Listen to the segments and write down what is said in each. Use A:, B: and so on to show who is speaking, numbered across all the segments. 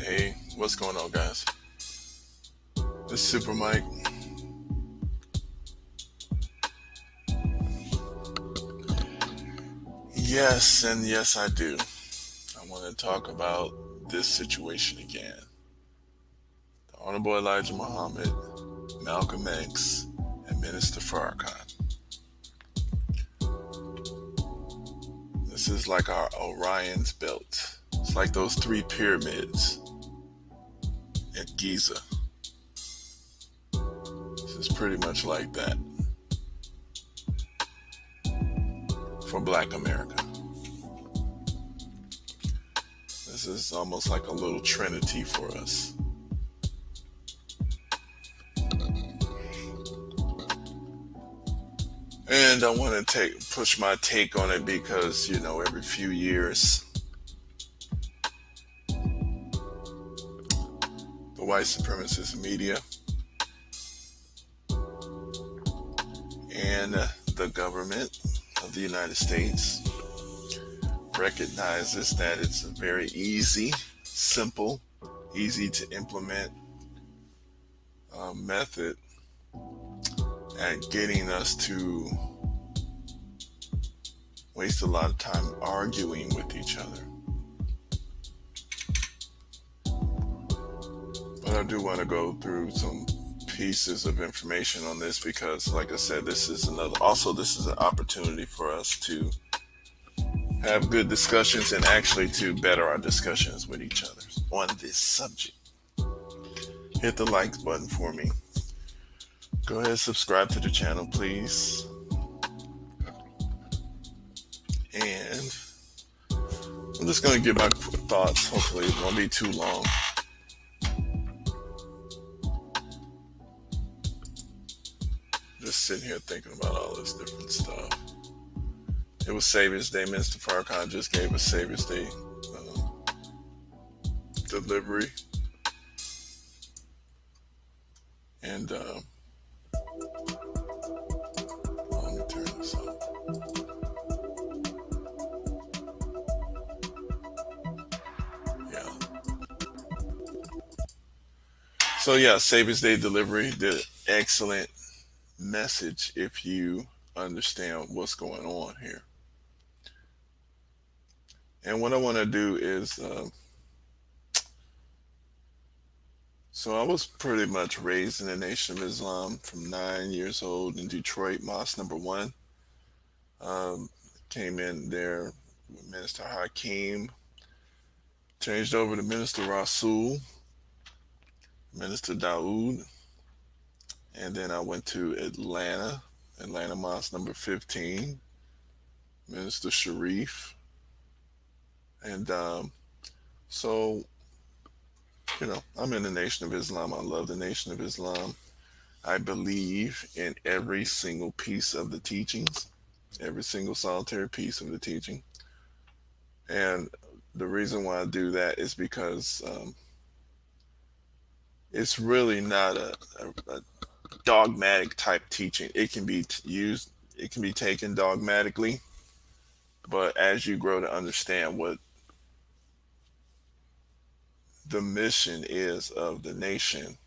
A: Hey, what's going on, guys? This is Super Mike. Yes, and yes, I do. I want to talk about this situation again. The Honorable Elijah Muhammad, Malcolm X, and Minister Farrakhan. This is like our Orion's belt. It's like those three pyramids at Giza. This is pretty much like that for Black America. This is almost like a little Trinity for us. And I want to push my take on it because every few years the white supremacist media and the government of the United States recognizes that it's a very easy, simple, easy to implement method at getting us to waste a lot of time arguing with each other. But I do want to go through some pieces of information on this because, like I said, this is an opportunity for us to have good discussions and actually to better our discussions with each other on this subject. Hit the like button for me. Go ahead, subscribe to the channel, please. And I'm just going to give my thoughts. Hopefully it won't be too long. Just sitting here thinking about all this different stuff. It was Savior's Day. Mr. Farrakhan just gave us Savior's Day delivery. And let me turn this off. Savior's Day delivery did excellent message if you understand what's going on here. And what I want to do is, I was pretty much raised in the Nation of Islam from 9 years old in Detroit, Mosque number 1. Came in there with Minister Hakeem, changed over to Minister Rasul, Minister Daoud, and then I went to Atlanta Mosque number 15, Minister Sharif. And I'm in the Nation of Islam. I love the Nation of Islam. I believe in every single piece of the teachings, every single solitary piece of the teaching. And the reason why I do that is because it's really not a dogmatic type teaching. It can be used, it can be taken dogmatically, but as you grow to understand what the mission is of the nation,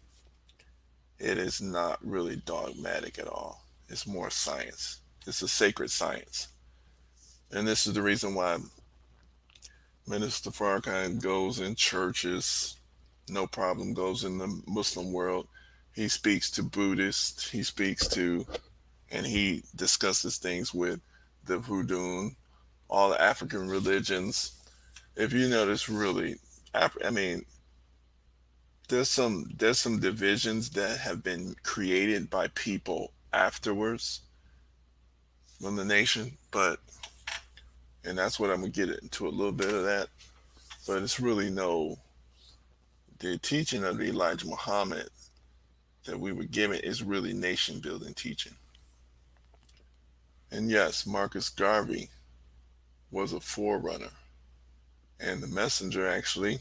A: it is not really dogmatic at all. It's more science. It's a sacred science. And this is the reason why Minister Farrakhan goes in churches, no problem, goes in the Muslim world. He speaks to Buddhists, and he discusses things with the Voodoo, all the African religions. If you notice, really, there's some divisions that have been created by people afterwards from the nation, and that's what I'm gonna get into a little bit of that. But it's really the teaching of the Elijah Muhammad that we were given is really nation building teaching. And yes, Marcus Garvey was a forerunner, and the messenger actually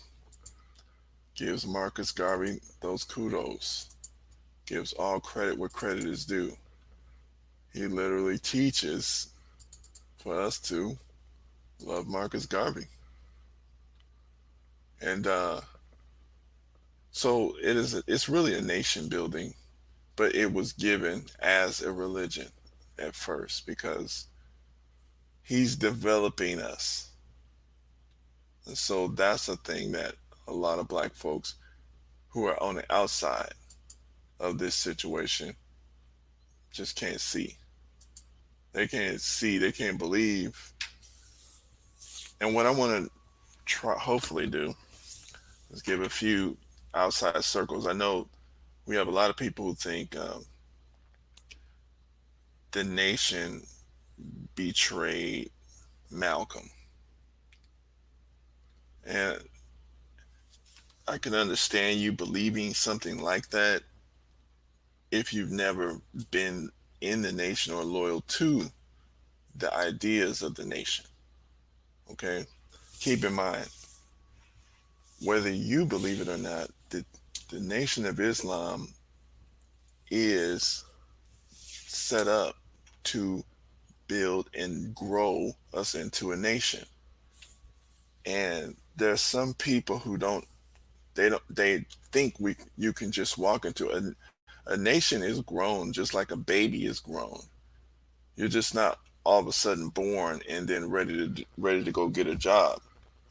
A: gives Marcus Garvey those kudos, gives all credit where credit is due. He literally teaches for us to love Marcus Garvey. And So it's really a nation building, but it was given as a religion at first because he's developing us. And so that's a thing that a lot of black folks who are on the outside of this situation just can't see. They can't see, they can't believe. And what I want to try, hopefully, do is give a few outside circles. I know we have a lot of people who think the nation betrayed Malcolm. And I can understand you believing something like that if you've never been in the nation or loyal to the ideas of the nation. Okay? Keep in mind, whether you believe it or not, the Nation of Islam is set up to build and grow us into a nation. And there's some people who they think you can just walk into a nation is grown just like a baby is grown. You're just not all of a sudden born and then ready to go get a job.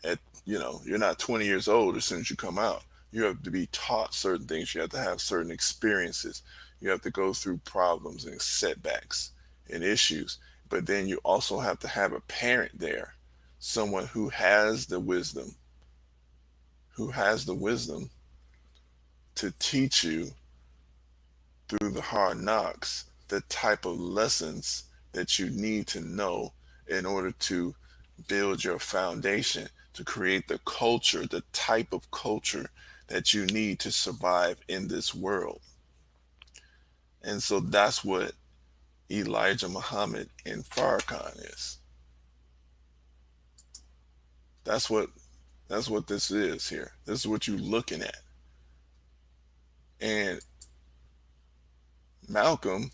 A: At you're not 20 years old as soon as you come out. You have to be taught certain things. You have to have certain experiences. You have to go through problems and setbacks and issues. But then you also have to have a parent there, someone who has the wisdom to teach you through the hard knocks the type of lessons that you need to know in order to build your foundation, to create the culture, the type of culture that you need to survive in this world. And so that's what Elijah Muhammad and Farrakhan is. That's what this is here. This is what you're looking at. And Malcolm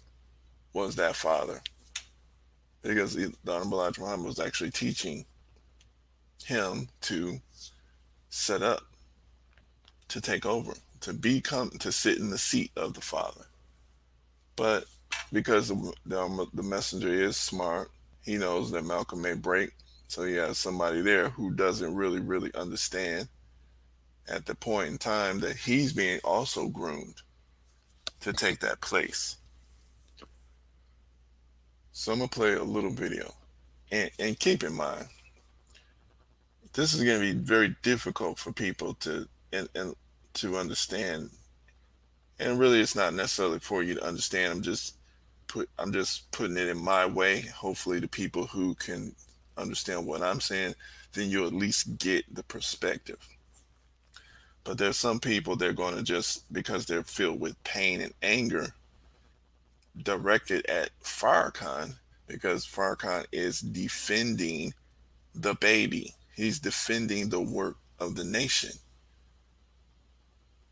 A: was that father because the Honorable Elijah Muhammad was actually teaching him to set up, to take over, to sit in the seat of the father. But because the messenger is smart, he knows that Malcolm may break. So he has somebody there who doesn't really understand at the point in time that he's being also groomed to take that place. So I'm going to play a little video. And keep in mind, this is going to be very difficult for people and to understand. And really, it's not necessarily for you to understand. I'm just putting it in my way. Hopefully, the people who can understand what I'm saying, then you'll at least get the perspective. But there's some people they're going to just because they're filled with pain and anger, directed at Farrakhan because Farrakhan is defending the baby. He's defending the work of the nation.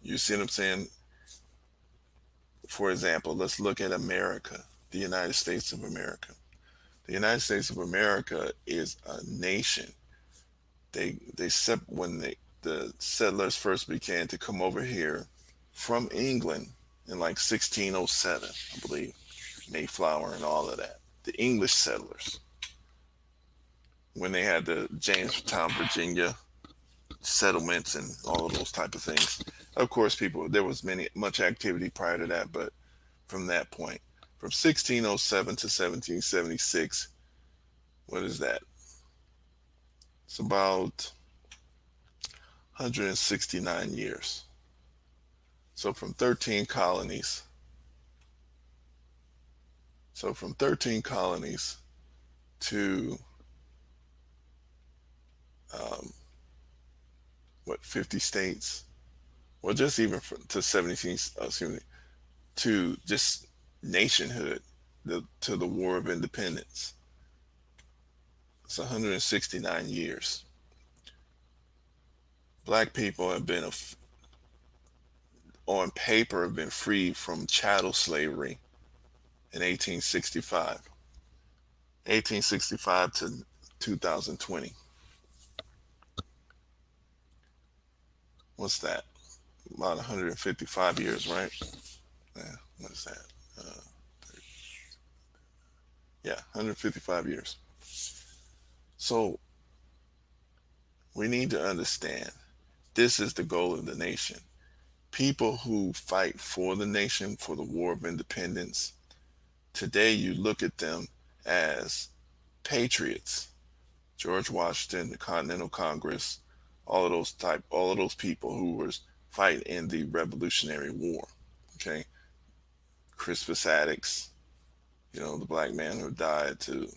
A: You see what I'm saying? For example, let's look at America, the United States of America. The United States of America is a nation. When the settlers first began to come over here from England in like 1607, I believe, Mayflower and all of that. The English settlers, when they had the Jamestown, Virginia settlements and all of those type of things. Of course, there was much activity prior to that, but from that point, from 1607 to 1776, what is that? It's about 169 years. So from 13 colonies. So from 13 colonies to um, 50 states? Well, just even to 17, excuse me, to just nationhood, to the War of Independence. It's 169 years. Black people have been, on paper, have been freed from chattel slavery in 1865. 1865 to 2020. What's that? about 155 years, right? Yeah, what is that? Uh, yeah, 155 years. So we need to understand this is the goal of the nation. People who fight for the nation, for the War of Independence, today you look at them as patriots. George Washington, the Continental Congress, all of those people who were fighting in the Revolutionary War. Okay, Crispus Attucks, the black man who died to,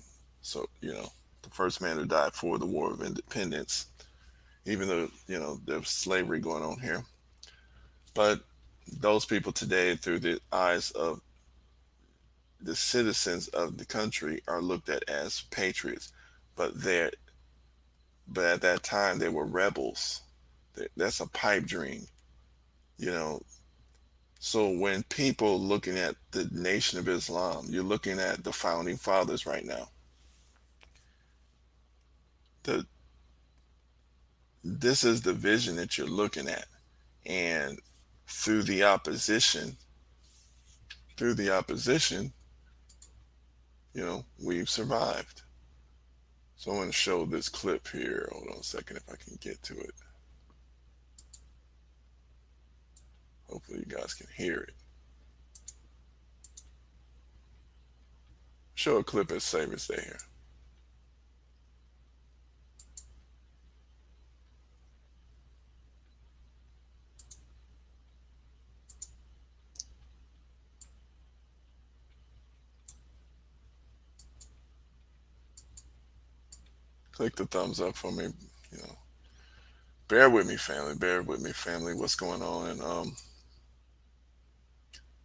A: so the first man who died for the War of Independence, even though there's slavery going on here. But those people today, through the eyes of the citizens of the country, are looked at as patriots, but at that time they were rebels. That's a pipe dream, you know. So when people looking at the Nation of Islam, you're looking at the founding fathers right now. The This is the vision that you're looking at, and through the opposition, through the opposition, we've survived. So I'm going to show this clip here. Hold on a second if I can get to it. Hopefully you guys can hear it. Show a clip at Savers Day here. Click the thumbs up for me. You know, bear with me, family. Bear with me, family. What's going on? And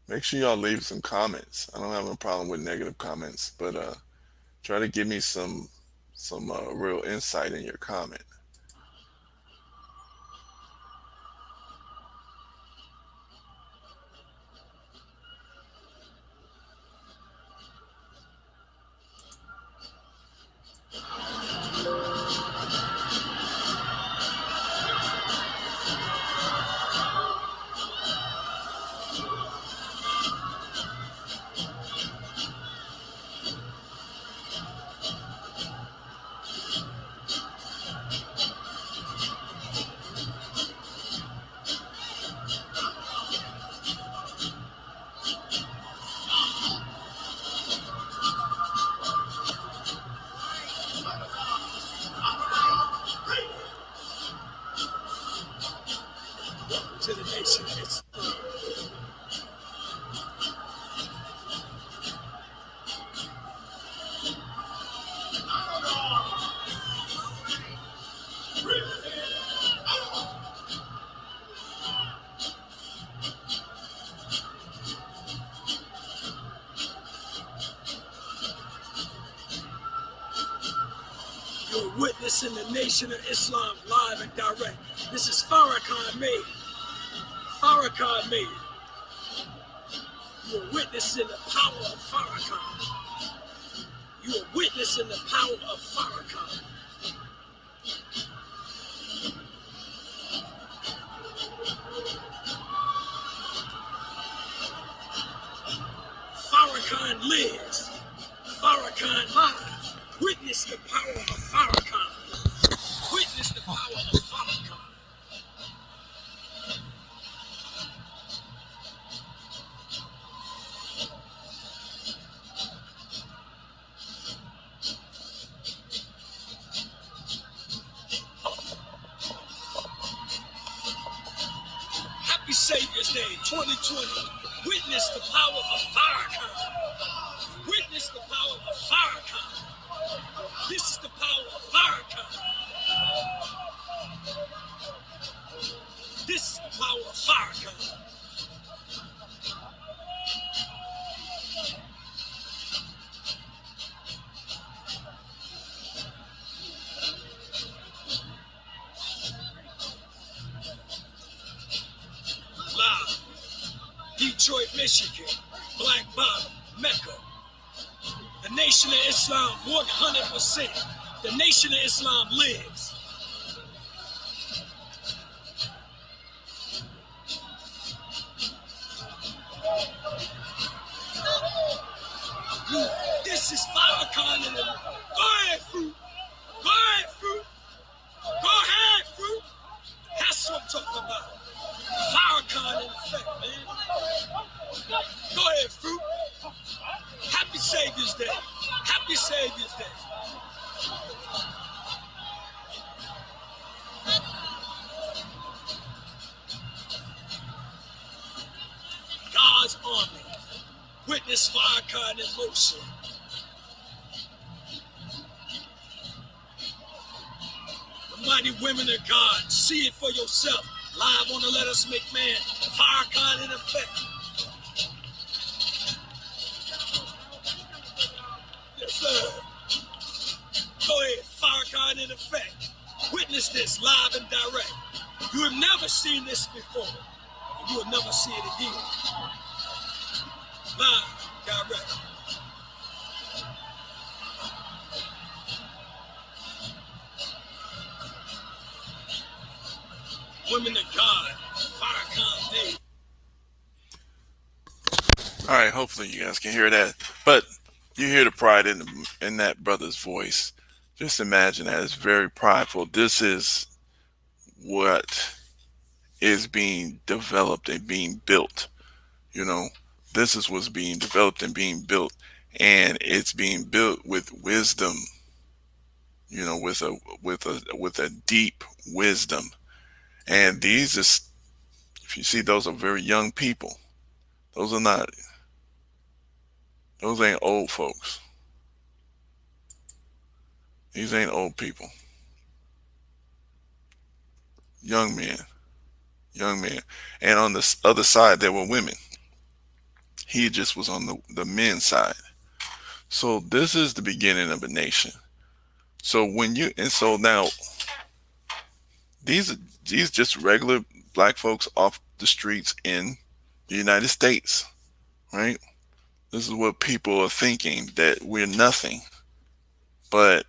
A: make sure y'all leave some comments. I don't have a problem with negative comments, but try to give me some real insight in your comment.
B: To the nation. You're witnessing the Nation of Islam live and direct. This is Farrakhan My. Farrakhan My. You are witnessing the power of Farrakhan. You are witnessing the power of Farrakhan. Farrakhan lives. Farrakhan live. Witness the power of Farrakhan. Witness the power of Farrakhan. Happy Savior's Day 2020. Witness the power of Farrakhan. Witness the power of Farrakhan. This is the power of Farrakhan. This is the power of Farrakhan. Live. Detroit, Michigan. Black Bottom, Mecca. The Nation of Islam, 100%. The Nation of Islam lives. effect, man. Go ahead, Fruit. Happy Savior's Day. Happy Savior's Day. God's army. Witness Farrakhan in motion. The mighty women of God. See it for yourself. Live on the Let Us Make Man. Farrakhan in effect. Yes, sir. Go ahead. Farrakhan in effect. Witness this live and direct. You have never seen this before. And you will never see it again. Live, direct. Women of God. Farrakhan made.
A: All right, hopefully you guys can hear that. But you hear the pride in that brother's voice. Just imagine that it's very prideful. This is what is being developed and being built. You know, this is what's being developed and being built, and it's being built with wisdom. You know, with a deep wisdom. And these is, if you see, those are very young people. Those are not. Those ain't old folks. These ain't old people. Young men, young men. And on the other side, there were women. He just was on the men's side. So this is the beginning of a nation. So when you and so now these these just regular black folks off the streets in the United States, right? This is what people are thinking, that we're nothing. But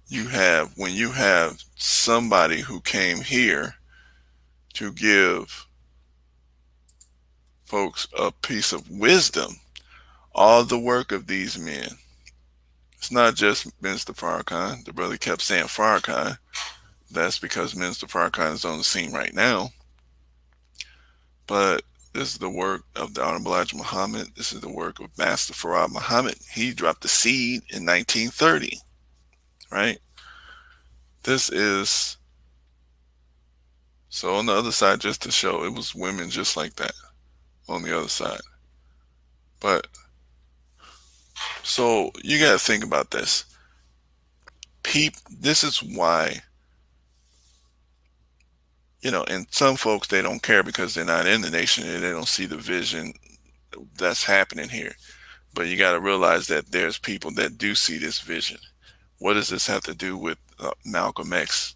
A: you have when you have somebody who came here to give folks a piece of wisdom, all the work of these men. It's not just Minister Farrakhan. The brother kept saying Farrakhan. That's because Minister Farrakhan is on the scene right now. But this is the work of the Honorable Elijah Muhammad. This is the work of Master Farad Muhammad. He dropped the seed in 1930, right? This is, so on the other side, just to show it was women just like that on the other side. But so you got to think about this. This is why, and some folks, they don't care because they're not in the nation and they don't see the vision that's happening here. But you got to realize that there's people that do see this vision. What does this have to do with Malcolm X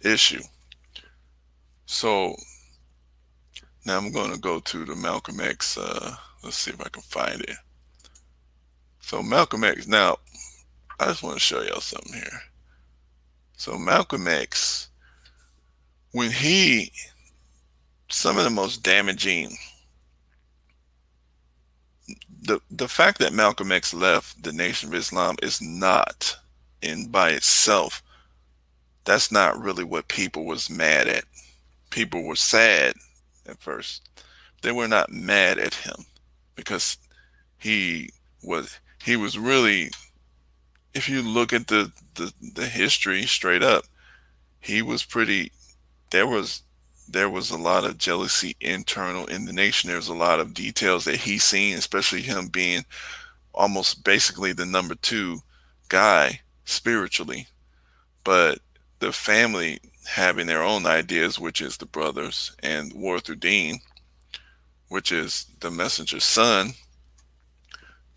A: issue? So now I'm going to go to the Malcolm X. Let's see if I can find it. So Malcolm X. Now, I just want to show y'all something here. So Malcolm X, when some of the most damaging, the fact that Malcolm X left the Nation of Islam is not in by itself. That's not really what people was mad at. People were sad at first. They were not mad at him because he was really, if you look at the history straight up, he was pretty, there was a lot of jealousy internal in the nation. There's a lot of details that he's seen, especially him being almost basically the number two guy spiritually. But the family having their own ideas, which is the brothers, and Warthuddin, which is the messenger's son,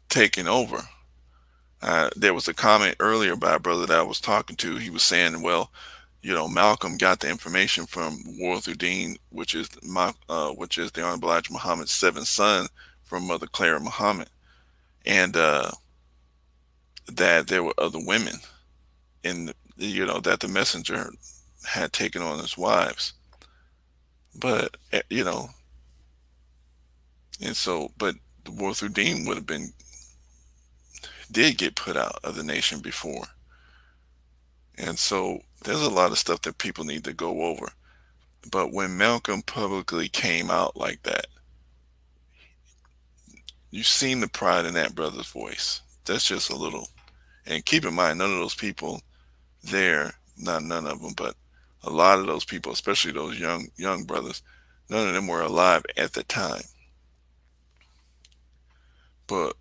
A: taking over. There was a comment earlier by a brother that I was talking to. He was saying, well, Malcolm got the information from Warthuddin, which is the Honorable Elijah Muhammad's seventh son from Mother Clara Muhammad, and that there were other women in, that the messenger had taken on as wives. But, and so, but Warthuddin did get put out of the nation before. And so there's a lot of stuff that people need to go over. But when Malcolm publicly came out like that, you seen the pride in that brother's voice. That's just a little. And keep in mind, none of those people there, not none of them, but a lot of those people, especially those young brothers, none of them were alive at the time. But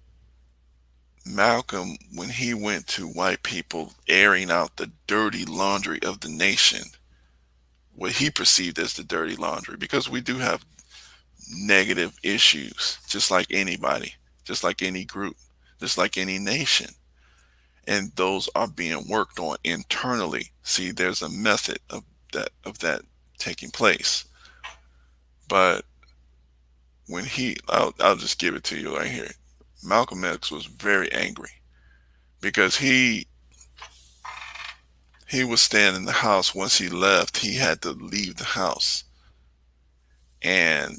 A: Malcolm, when he went to white people airing out the dirty laundry of the nation, what he perceived as the dirty laundry, because we do have negative issues, just like anybody, just like any group, just like any nation. And those are being worked on internally. See, there's a method of that taking place. But I'll just give it to you right here. Malcolm X was very angry because he was staying in the house. Once he left, he had to leave the house. And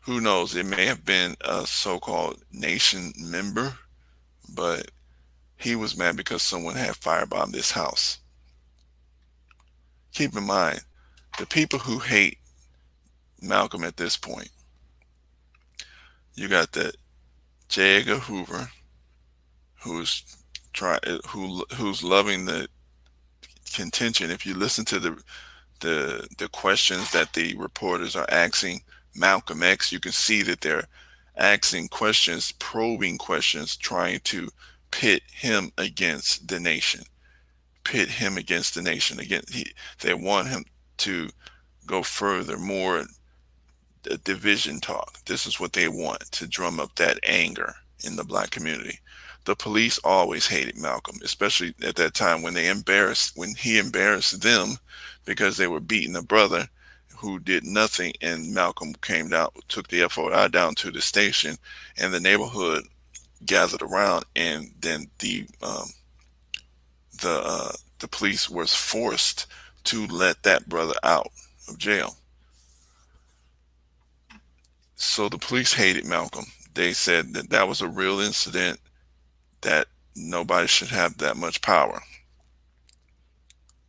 A: who knows, it may have been a so-called nation member, but he was mad because someone had firebombed this house. Keep in mind, the people who hate Malcolm at this point, you got the J. Edgar Hoover, who's who's loving the contention. If you listen to the questions that the reporters are asking Malcolm X, you can see that they're asking questions, probing questions, trying to pit him against the nation, pit him against the nation. Again, they want him to go further, more division talk. This is what they want to drum up that anger in the black community. The police always hated Malcolm, especially at that time when he embarrassed them because they were beating a brother who did nothing, and Malcolm came down, took the FOI down to the station, and the neighborhood gathered around, and then the police was forced to let that brother out of jail. So the police hated Malcolm. They said that that was a real incident, that nobody should have that much power.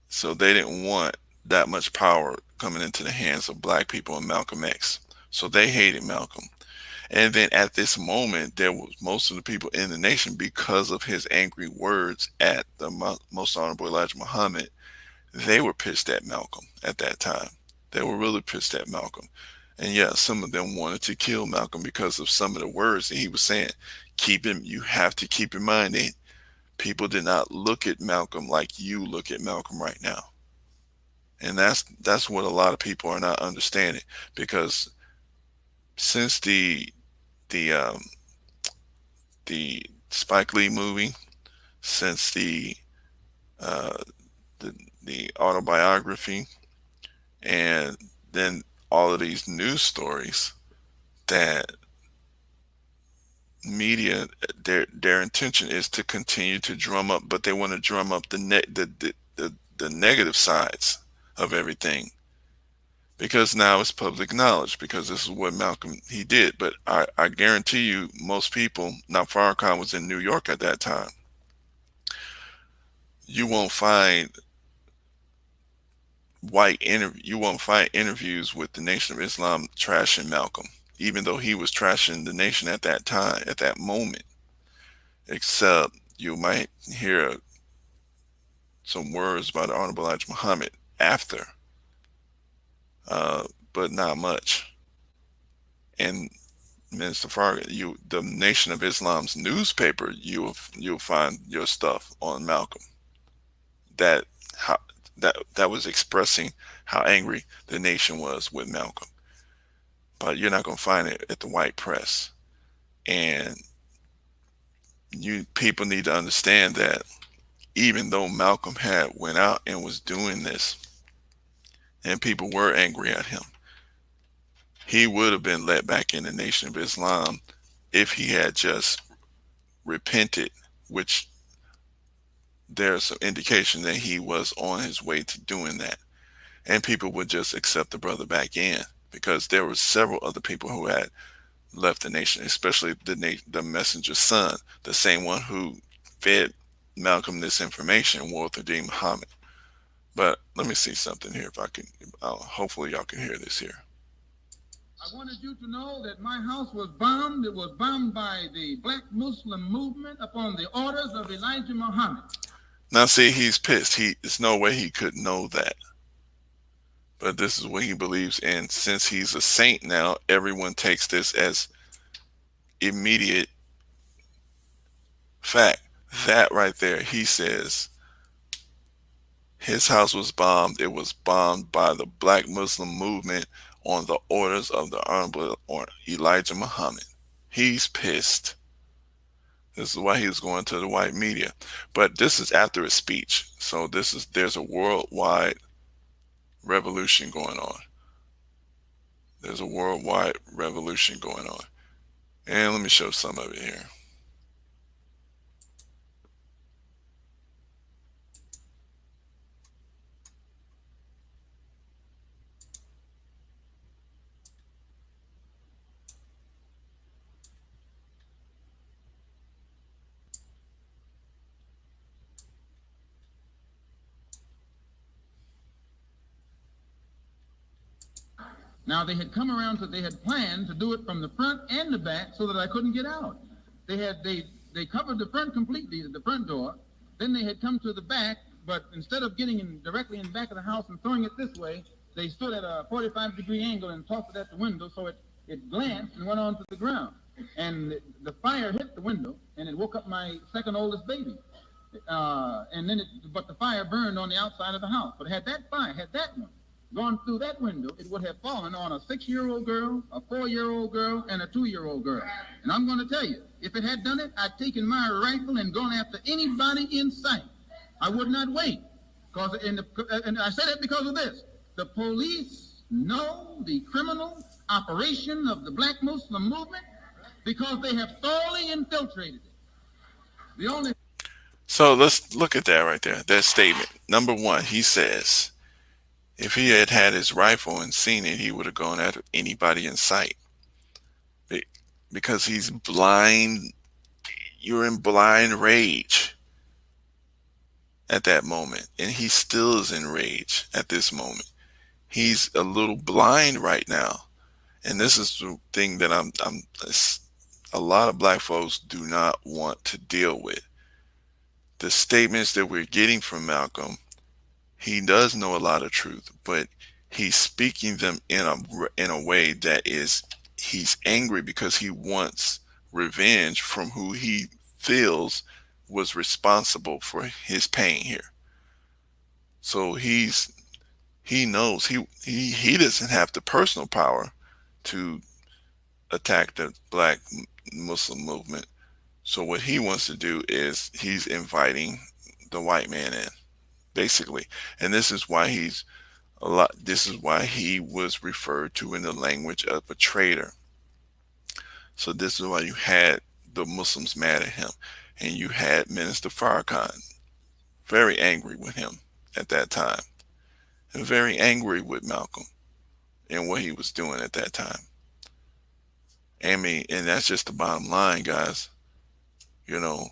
A: So they didn't want that much power coming into the hands of black people and Malcolm X. So they hated Malcolm. And then at this moment, there was most of the people in the nation, because of his angry words at the Most Honorable Elijah Muhammad, they were pissed at Malcolm at that time. They were really pissed at Malcolm. And yeah, some of them wanted to kill Malcolm because of some of the words that he was saying. You have to keep in mind that people did not look at Malcolm like you look at Malcolm right now. And that's what a lot of people are not understanding, because since the the Spike Lee movie, since uh, the the autobiography, and then all of these news stories that media, their intention is to continue to drum up, but they want to drum up the negative sides of everything, because now it's public knowledge, because this is what Malcolm he did. But I guarantee you, most people, now Farrakhan was in New York at that time, you won't find you won't find interviews with the Nation of Islam trashing Malcolm, even though he was trashing the nation at that time, at that moment. Except you might hear some words by the Honorable Elijah Muhammad after, uh, but not much. And Minister Farrakhan, the Nation of Islam's newspaper, you'll find your stuff on Malcolm, that how that was expressing how angry the nation was with Malcolm. But you're not going to find it at the white press. And you people need to understand that even though Malcolm had went out and was doing this, and people were angry at him, he would have been let back in the Nation of Islam if he had just repented, which there's some indication that he was on his way to doing that, and people would just accept the brother back in, because there were several other people who had left the nation, especially the messenger's son, the same one who fed Malcolm this information, Walter D. Muhammad. But let me see something here. If I can, hopefully y'all can hear this here.
B: I wanted you to know that my house was bombed. It was bombed by the black Muslim movement upon the orders of Elijah Muhammad.
A: Now, see, he's pissed. There's no way he could know that. But this is what he believes in. Since he's a saint now, everyone takes this as immediate fact. That right there, he says his house was bombed. It was bombed by the black Muslim movement on the orders of the Honorable Elijah Muhammad. He's pissed. This is why he was going to the white media. But this is after his speech. So there's a worldwide revolution going on. There's a worldwide revolution going on. And let me show some of it here.
B: Now they had come around they had planned to do it from the front and the back so that I couldn't get out. They covered the front completely, the front door. Then they had come to the back, but instead of getting directly in the back of the house and throwing it this way, they stood at a 45-degree angle and tossed it at the window, so it glanced and went onto the ground. And the fire hit the window, and it woke up my second oldest baby. But the fire burned on the outside of the house. But had that one gone through that window, it would have fallen on a 6-year-old girl, a 4-year-old girl, and a 2-year-old girl. And I'm going to tell you, if it had done it, I'd taken my rifle and gone after anybody in sight. I would not wait. And I say that because of this. The police know the criminal operation of the black Muslim movement because they have thoroughly infiltrated it. The only
A: So let's look at that right there. That statement. Number one, he says, if he had had his rifle and seen it, he would have gone after anybody in sight. Because he's blind. You're in blind rage at that moment. And he still is in rage at this moment. He's a little blind right now. And this is the thing that a lot of black folks do not want to deal with. The statements that we're getting from Malcolm, he does know a lot of truth, but he's speaking them in a way that is, he's angry because he wants revenge from who he feels was responsible for his pain here. So he knows he doesn't have the personal power to attack the black Muslim movement. So what he wants to do is he's inviting the white man in, basically. And this is why he was referred to in the language of a traitor. So this is why you had the Muslims mad at him. And you had Minister Farrakhan very angry with him at that time. And very angry with Malcolm and what he was doing at that time. I mean, and that's just the bottom line, guys. You know,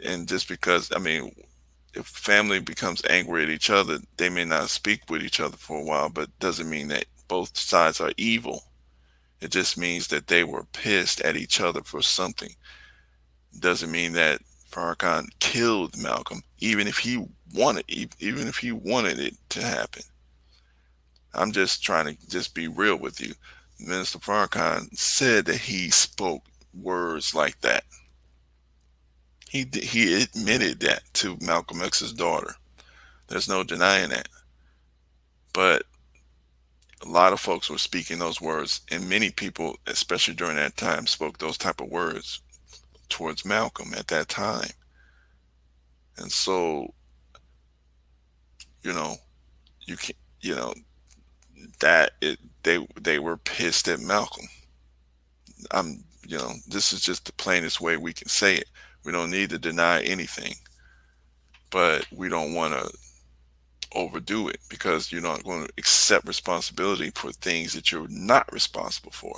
A: and just because, I mean, if family becomes angry at each other, they may not speak with each other for a while, but doesn't mean that both sides are evil. It just means that they were pissed at each other for something. Doesn't mean that Farrakhan killed Malcolm, even if he wanted it to happen. I'm just trying to just be real with you. Minister Farrakhan said that he spoke words like that. He admitted that to Malcolm X's daughter. There's no denying that. But a lot of folks were speaking those words, and many people, especially during that time, spoke those type of words towards Malcolm at that time. And so, you know, you can, you know, they were pissed at Malcolm. This is just the plainest way we can say it. We don't need to deny anything, but we don't want to overdo it because you're not going to accept responsibility for things that you're not responsible for.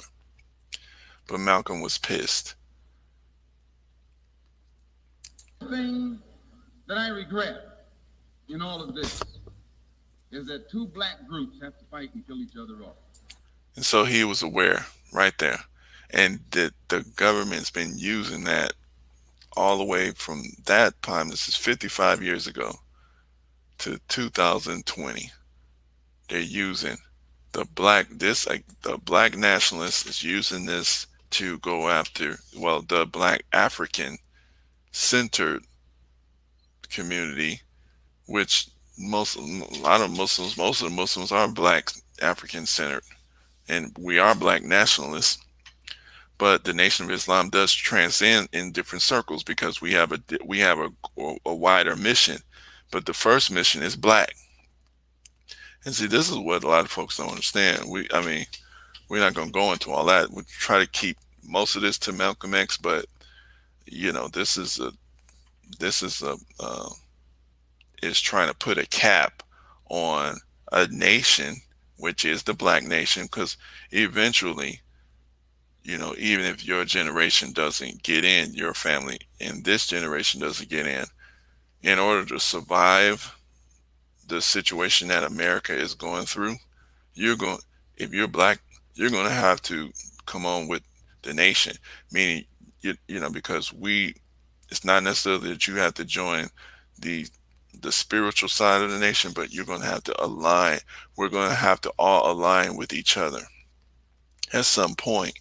A: But Malcolm was pissed.
B: Thing that I regret in all of this is that two black groups have to fight and kill each other off.
A: And so he was aware right there. And the government's been using that all the way from that time. This is 55 years ago to 2020. They're using the black nationalist is using this to go after, well, the black African centered community, which a lot of Muslims, most of the Muslims are black African centered, and we are black nationalists. But the Nation of Islam does transcend in different circles because we have a wider mission. But the first mission is black. And see, this is what a lot of folks don't understand. I mean, we're not going to go into all that. We try to keep most of this to Malcolm X, but this is trying to put a cap on a nation, which is the black nation, because eventually, even if your generation doesn't get in, your family in this generation doesn't get in order to survive the situation that America is going through, you're going if you're black, you're going to have to come on with the nation, meaning because it's not necessarily that you have to join the the spiritual side of the nation, but you're going to have to align. We're going to have to all align with each other at some point.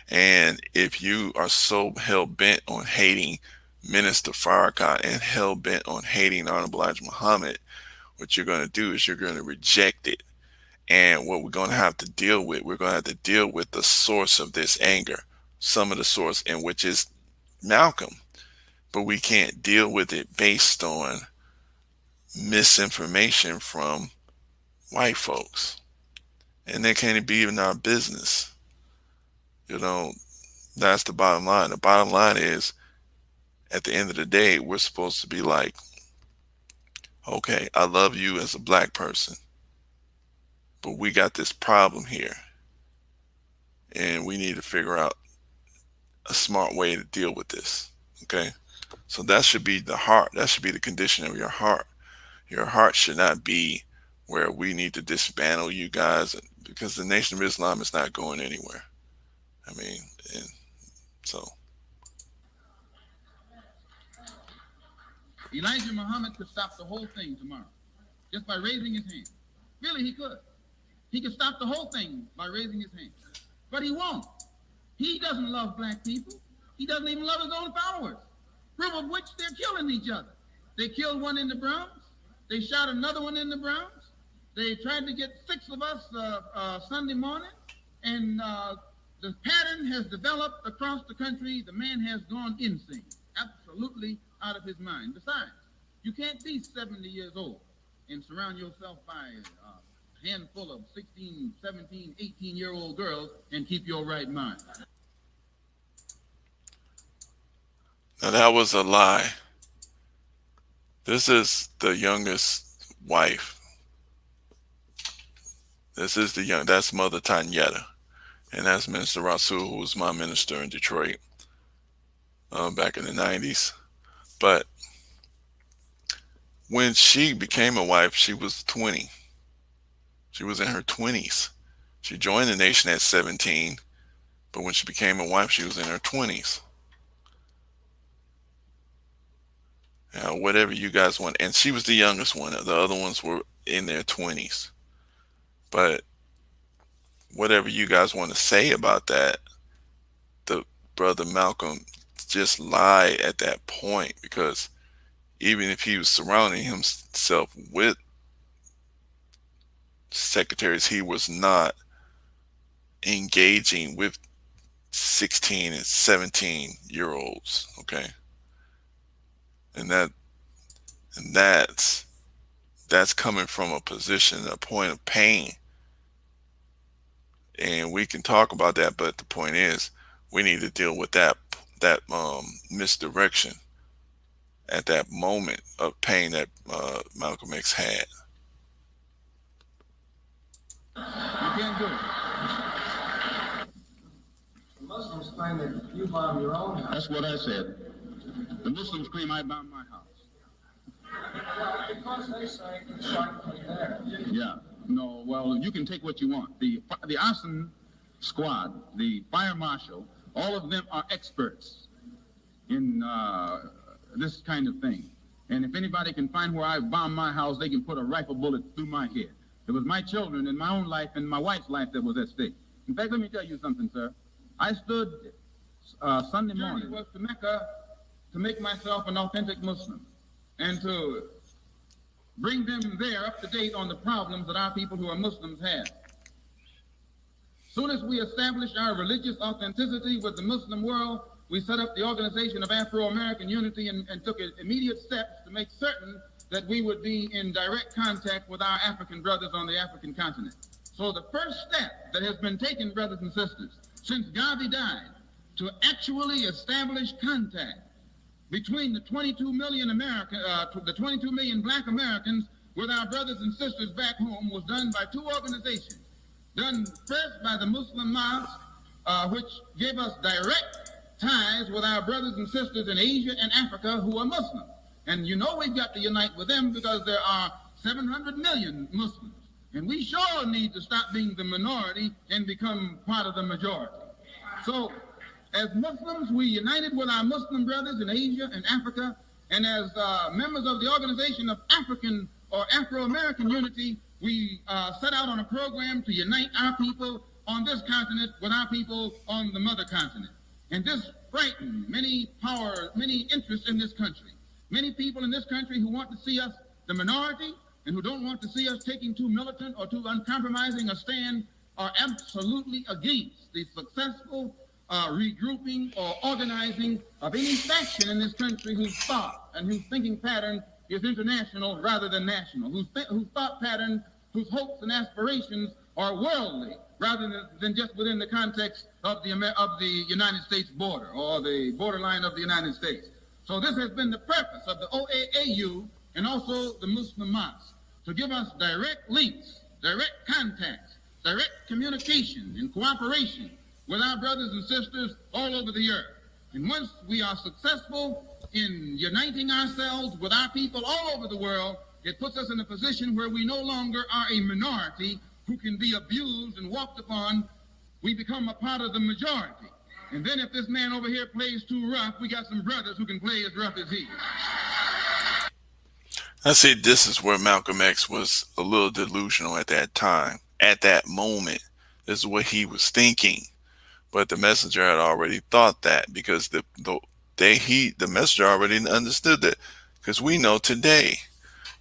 A: And if you are so hell bent on hating Minister Farrakhan and hell bent on hating Honorable Elijah Muhammad, what you're going to do is you're going to reject it. And what we're going to have to deal with, we're going to have to deal with the source of this anger, some of the source, in which is Malcolm. But we can't deal with it based on misinformation from white folks. And that can't be even our business. You know, that's the bottom line. The bottom line is, at the end of the day, we're supposed to be like, okay, I love you as a black person, but we got this problem here, and we need to figure out a smart way to deal with this. Okay? So that should be the heart. That should be the condition of your heart. Your heart should not be where we need to dismantle you guys, because the Nation of Islam is not going anywhere. I mean, and so.
B: Elijah Muhammad could stop the whole thing tomorrow just by raising his hand. Really, he could. He could stop the whole thing by raising his hand. But he won't. He doesn't love black people. He doesn't even love his own followers, proof of which they're killing each other. They killed one in the Bronx. They shot another one in the Bronx. They tried to get 6 of us Sunday morning. And the pattern has developed across the country. The man has gone insane, absolutely out of his mind. Besides, you can't be 70 years old and surround yourself by a handful of 16, 17, 18-year-old girls and keep your right mind.
A: Now that was a lie. This is the youngest wife. That's Mother Tanyetta. And that's Minister Rasul, who was my minister in Detroit back in the 90s. But when she became a wife, she was 20. She was in her 20s. She joined the nation at 17, but when she became a wife, she was in her 20s. Whatever you guys want. And she was the youngest one. The other ones were in their 20s. But whatever you guys want to say about that, the brother Malcolm just lied at that point, because even if he was surrounding himself with secretaries, he was not engaging with 16 and 17-year-olds. Okay. And that's coming from a position, a point of pain. And we can talk about that, but the point is, we need to deal with that misdirection at that moment of pain that Malcolm X had.
B: You can't do it.
C: The Muslims claim that you bombed your own house.
B: That's what I said. The Muslims claim I bombed my house.
C: Because they say it's rightfully there.
D: Yeah. No, well, you can take what you want. The arson squad, the fire marshal, all of them are experts in this kind of thing. And if anybody can find where I bombed my house, they can put a rifle bullet through my head. It was my children and my own life and my wife's life that was at stake. In fact, let me tell you something, sir. I stood Sunday morning was to Mecca to make myself an authentic Muslim and to bring them there up to date on the problems that our people who are Muslims have. Soon as we established our religious authenticity with the Muslim world, we set up the Organization of Afro-American Unity and took immediate steps to make certain that we would be in direct contact with our African brothers on the African continent. So the first step that has been taken, brothers and sisters, since Garvey died, to actually establish contact between the 22 million the 22 million black Americans with our brothers and sisters back home was done by two organizations. Done first by the Muslim Mosque, which gave us direct ties with our brothers and sisters in Asia and Africa who are Muslim. And you know we've got to unite with them because there are 700 million Muslims. And we sure need to stop being the minority and become part of the majority. So as Muslims, we united with our Muslim brothers in Asia and Africa, and as members of the Organization of African or Afro-American Unity, we set out on a program to unite our people on this continent with our people on the mother continent. And this frightened many interests in this country. Many people in this country who want to see us the minority and who don't want to see us taking too militant or too uncompromising a stand are absolutely against the successful regrouping or organizing of any faction in this country whose thought and whose thinking pattern is international rather than national, whose thought pattern, whose hopes and aspirations are worldly rather than just within the context of the United States border or the borderline of the United States. So this has been the purpose of the OAAU and also the Muslim Mosque, to give us direct links, direct contacts, direct communication and cooperation with our brothers and sisters all over the earth. And once we are successful in uniting ourselves with our people all over the world, it puts us in a position where we no longer are a minority who can be abused and walked upon. We become a part of the majority. And then if this man over here plays too rough, we got some brothers who can play as rough as he.
A: I see this is where Malcolm X was a little delusional at that time. At that moment, this is what he was thinking. But the messenger had already thought that, because the messenger already understood that. Because we know today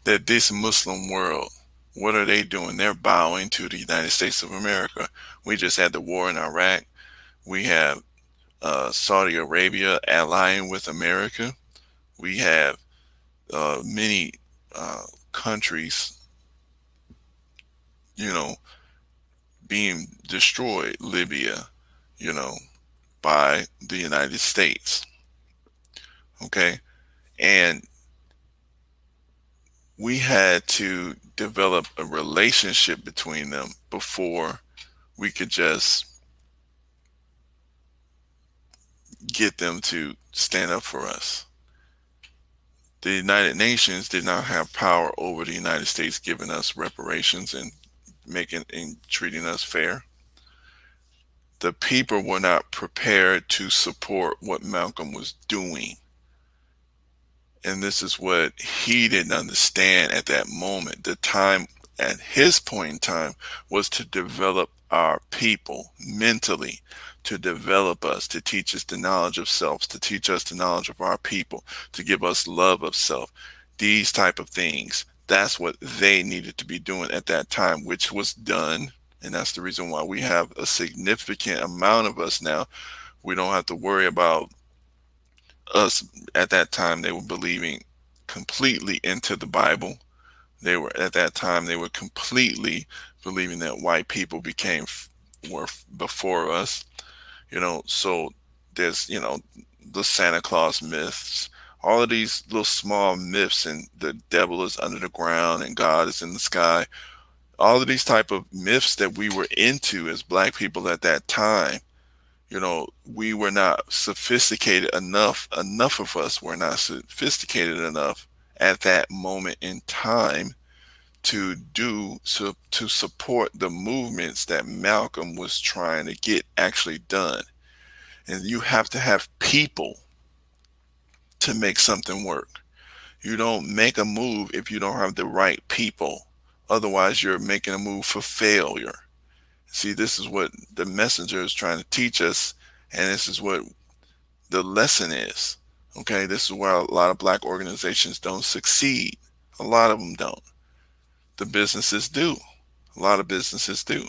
A: that this Muslim world, what are they doing? They're bowing to the United States of America. We just had the war in Iraq. We have Saudi Arabia allying with America. We have many countries, being destroyed. Libya, by the United States. Okay. And we had to develop a relationship between them before we could just get them to stand up for us. The United Nations did not have power over the United States giving us reparations and treating us fair. The people were not prepared to support what Malcolm was doing. And this is what he didn't understand at that moment. The time at his point in time was to develop our people mentally, to develop us, to teach us the knowledge of self, to teach us the knowledge of our people, to give us love of self, these type of things. That's what they needed to be doing at that time, which was done. And that's the reason why we have a significant amount of us now. We don't have to worry about us. At that time, they were believing completely into the Bible. At that time, they were completely believing that white people were before us. So there's, the Santa Claus myths, all of these little small myths, and the devil is under the ground and God is in the sky. All of these type of myths that we were into as black people at that time, we were not sophisticated enough. Enough of us were not sophisticated enough at that moment in time to do so to support the movements that Malcolm was trying to get actually done. And you have to have people to make something work. You don't make a move if you don't have the right people. Otherwise, you're making a move for failure. See, this is what the messenger is trying to teach us, and this is what the lesson is. Okay, this is why a lot of black organizations don't succeed. A lot of them don't. The businesses do. A lot of businesses do.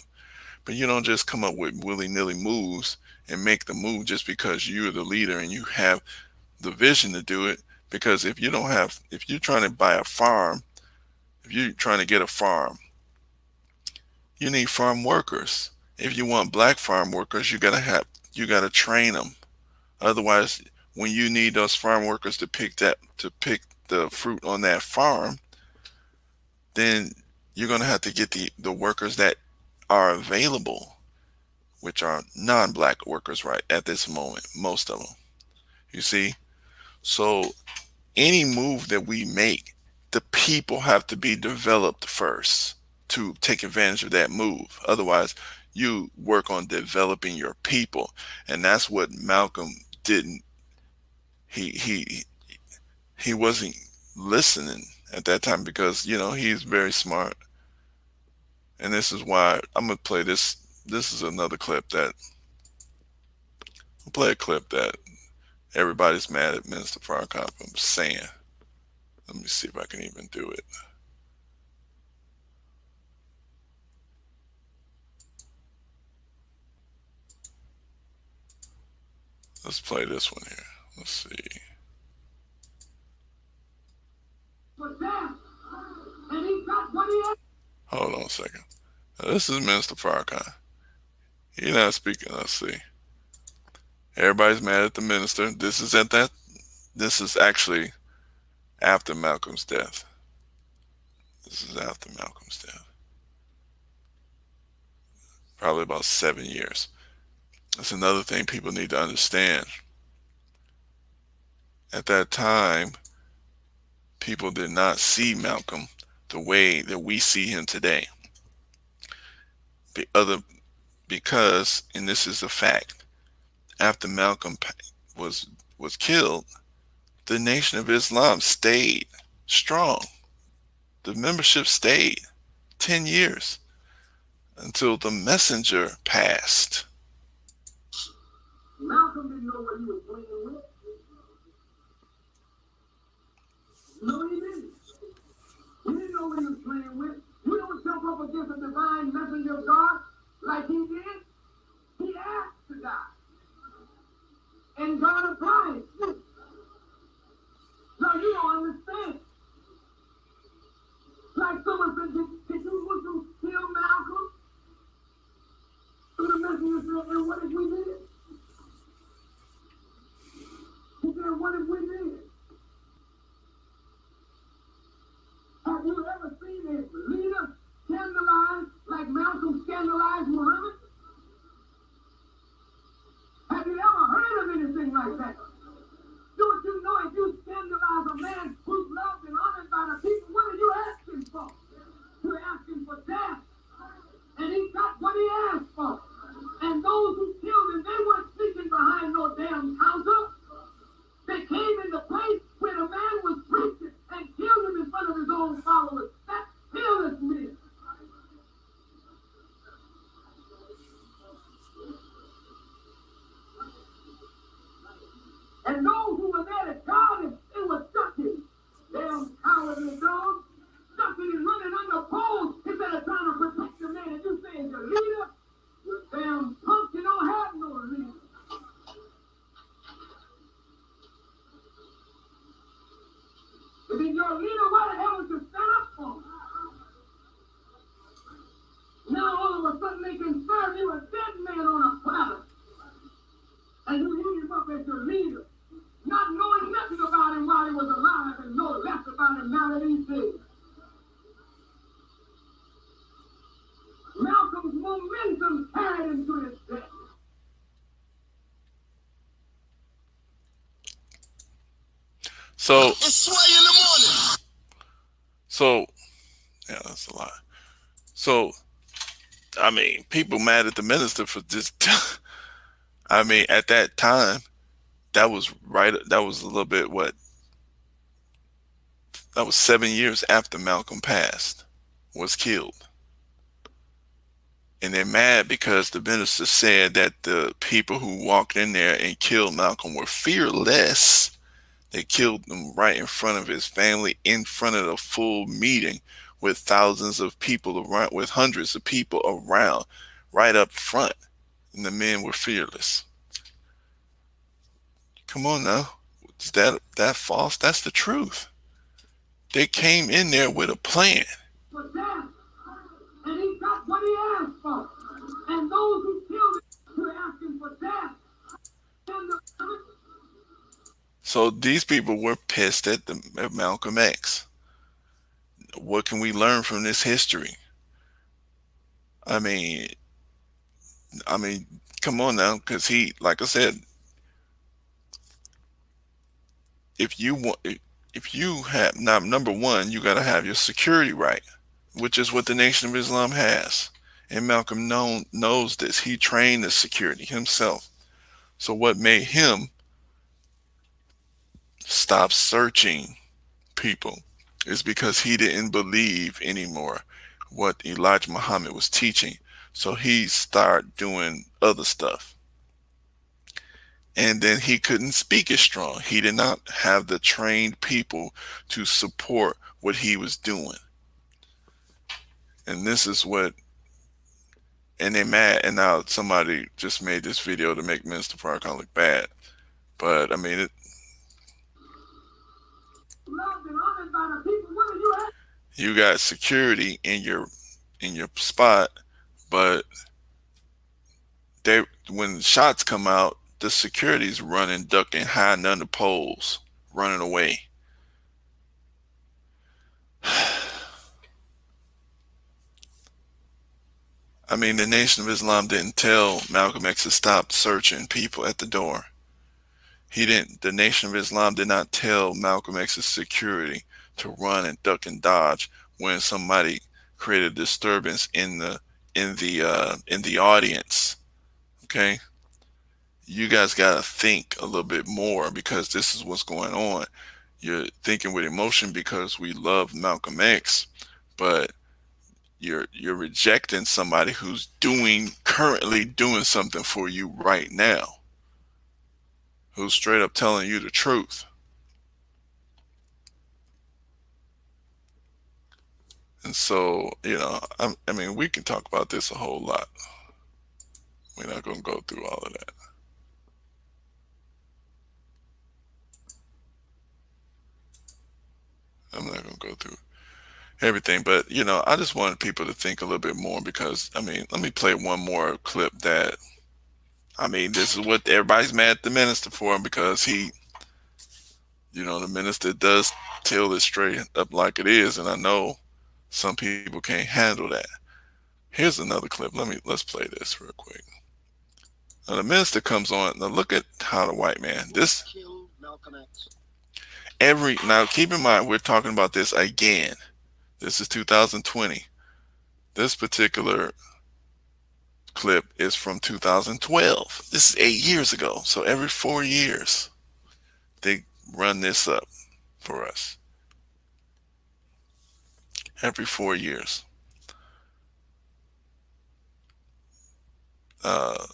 A: But you don't just come up with willy nilly moves and make the move just because you're the leader and you have the vision to do it. Because if you don't have, if you're trying to buy a farm, if you're trying to get a farm, you need farm workers. If you want black farm workers, you gotta train them. Otherwise, when you need those farm workers to pick the fruit on that farm, then you're gonna have to get the workers that are available, which are non-black workers right at this moment, most of them. You see, so any move that we make, the people have to be developed first to take advantage of that move. Otherwise, you work on developing your people, and that's what Malcolm didn't. He wasn't listening at that time because he's very smart, and this is why I'm gonna play this. This is another clip that I'll play a clip that everybody's mad at Minister Farrakhan for saying. Let me see if I can even do it. Let's play this one here. Let's see. Hold on a second. Now, this is Minister Farrakhan. He's not speaking. Let's see. Everybody's mad at the minister. This is at that. This is actually after Malcolm's death. This is after Malcolm's death. Probably about 7 years. That's another thing people need to understand. At that time, people did not see Malcolm the way that we see him today. Because, and this is a fact, after Malcolm was was killed, the Nation of Islam stayed strong. The membership stayed 10 years until the messenger passed.
B: Malcolm didn't know what he was playing with. No, he didn't. He didn't know what he was playing with. You don't jump up against a divine messenger of God like he did. He asked to die. And God applied. No, you don't understand. Like someone said, did you want to kill Malcolm? So the messenger said, and what if we did? He said, what if we did? Have you ever seen a leader scandalized like Malcolm scandalized Muhammad? Have you ever heard of anything like that? Don't you know if you scandalize a man who's loved and honored by the people, what are you asking for? You're asking for death. And he got what he asked for. And those who killed him, they weren't sneaking behind no damn counter. They came in the place where the man was preaching and killed him in front of his own followers. That's fearlessness. And those who were there to guard him, they were ducking. Damn cowardly dogs. Ducking and running under poles instead of trying to protect the man. And you say it's your leader? You damn punk, you don't have no leader. If he's your leader, why the hell would you stand up for him? Now all of a sudden they can serve you a dead man on a platter. And you lead him up as your leader, not knowing nothing about him while he was alive and know less about him now that he's dead. Malcolm's momentum carried him to his death.
A: So
B: It's Sway in the morning.
A: So yeah, that's a lot. So I mean, people mad at the minister for just. I mean, at that time, that was right. That was a little bit what. That was 7 years after Malcolm passed, was killed, and they're mad because the minister said that the people who walked in there and killed Malcolm were fearless. They killed him right in front of his family, in front of the full meeting, with thousands of people around, with hundreds of people around, right up front. And the men were fearless. Come on now. Is that false? That's the truth. They came in there with a plan.
B: For death, and he got what he asked for. And those who killed him were asking for death. And the
A: So these people were pissed at Malcolm X. What can we learn from this history? I mean, I mean, come on now, because he, like I said, if you want, if you have now, number one, you got to have your security right, which is what the Nation of Islam has. And Malcolm knows this. He trained the security himself. So what made him stop searching people is because he didn't believe anymore what Elijah Muhammad was teaching. So he started doing other stuff. And then he couldn't speak as strong. He did not have the trained people to support what he was doing. And this is what, and they mad. And now somebody just made this video to make Minister Farrakhan look bad. But I mean,
B: loved and honored by the people. What are you asking?
A: you got security in your spot, but they when shots come out, the security's running, ducking, hiding under poles, running away. I mean, the Nation of Islam didn't tell Malcolm X to stop searching people at the door. He didn't. The Nation of Islam did not tell Malcolm X's security to run and duck and dodge when somebody created disturbance in the audience. Okay, you guys got to think a little bit more because this is what's going on. You're thinking with emotion because we love Malcolm X, but you're rejecting somebody who's currently doing something for you right now, who's straight up telling you the truth. And so, I mean, we can talk about this a whole lot. We're not going to go through all of that. I'm not going to go through everything, but I just wanted people to think a little bit more because, I mean, let me play one more clip that, I mean, this is what everybody's mad at the minister for because the minister does tell it straight up like it is, and I know some people can't handle that. Here's another clip. Let's play this real quick. Now the minister comes on. Now look at how the white man now keep in mind we're talking about this again. This is 2020. This particular clip is from 2012. This is 8 years ago. So every 4 years they run this up for us. Every 4 years. Uh,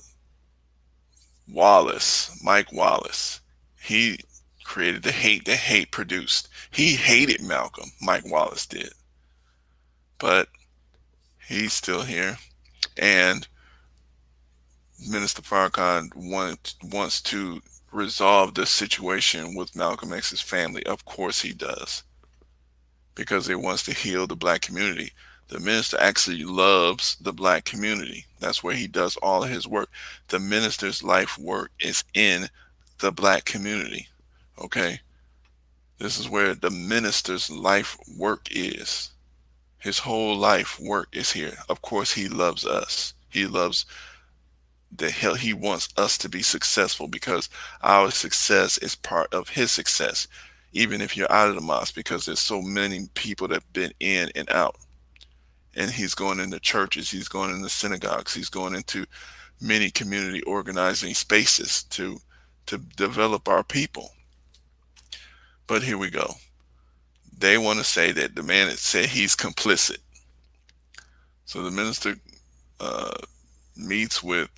A: Mike Wallace, he created the hate that hate produced. He hated Malcolm, Mike Wallace did. But he's still here. And Minister Farrakhan wants to resolve the situation with Malcolm X's family. Of course he does. Because he wants to heal the black community. The minister actually loves the black community. That's where he does all of his work. The minister's life work is in the black community. Okay? This is where the minister's life work is. His whole life work is here. Of course, he loves us. He loves he wants us to be successful because our success is part of his success. even if you're out of the mosque, because there's so many people that have been in and out. And he's going into churches, he's going into synagogues, he's going into many community organizing spaces to develop our people. But here we go. They want to say that the man that said he's complicit. So the minister uh, meets with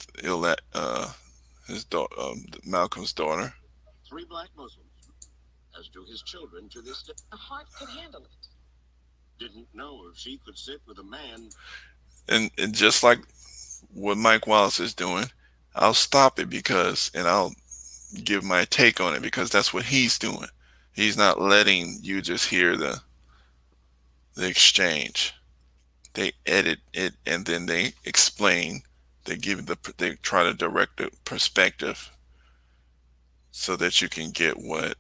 A: his daughter, Malcolm's daughter,
B: Three black Muslims, as do his children to this day. A heart could handle it. Didn't know if she could sit with a man.
A: and just like what Mike Wallace is doing, I'll stop it because, and I'll give my take on it because that's what he's doing. He's not letting you just hear the exchange. They edit it and then they explain. They try to direct the perspective so that you can get what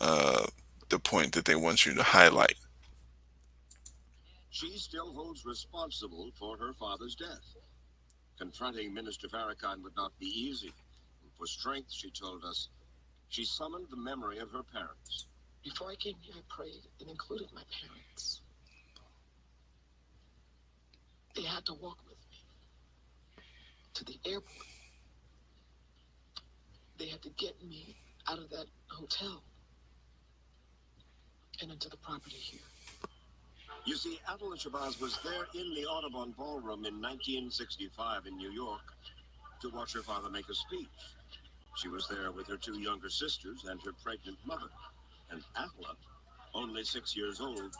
A: uh, the point that they want you to highlight.
B: She still holds responsible for her father's death. Confronting Minister Farrakhan would not be easy. For strength, she told us, she summoned the memory of her parents. Before I came here, I prayed and included my parents. They had to walk with me to the airport. They had to get me out of that hotel and into the property here. You see, Adel Shabazz was there in the Audubon Ballroom in 1965 in New York to watch her father make a speech. She was there with her two younger sisters and her pregnant mother. And Atla, only 6 years old,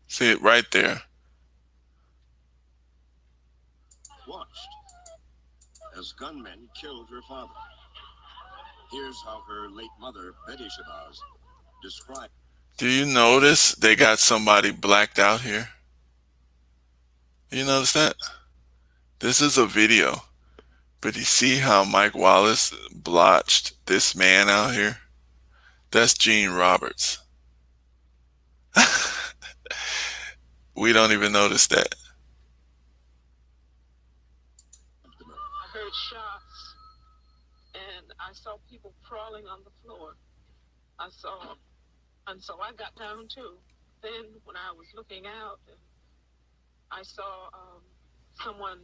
A: See it right there.
B: watched as gunmen killed her father. Here's how her late mother, Betty Shabazz, described.
A: Do you notice they got somebody blacked out here? You notice that? This is a video. But you see how Mike Wallace blotched this man out here? That's Gene Roberts. We don't even notice that.
E: I heard shots, and I saw people crawling on the floor. And so I got down too. Then when I was looking out, and I saw someone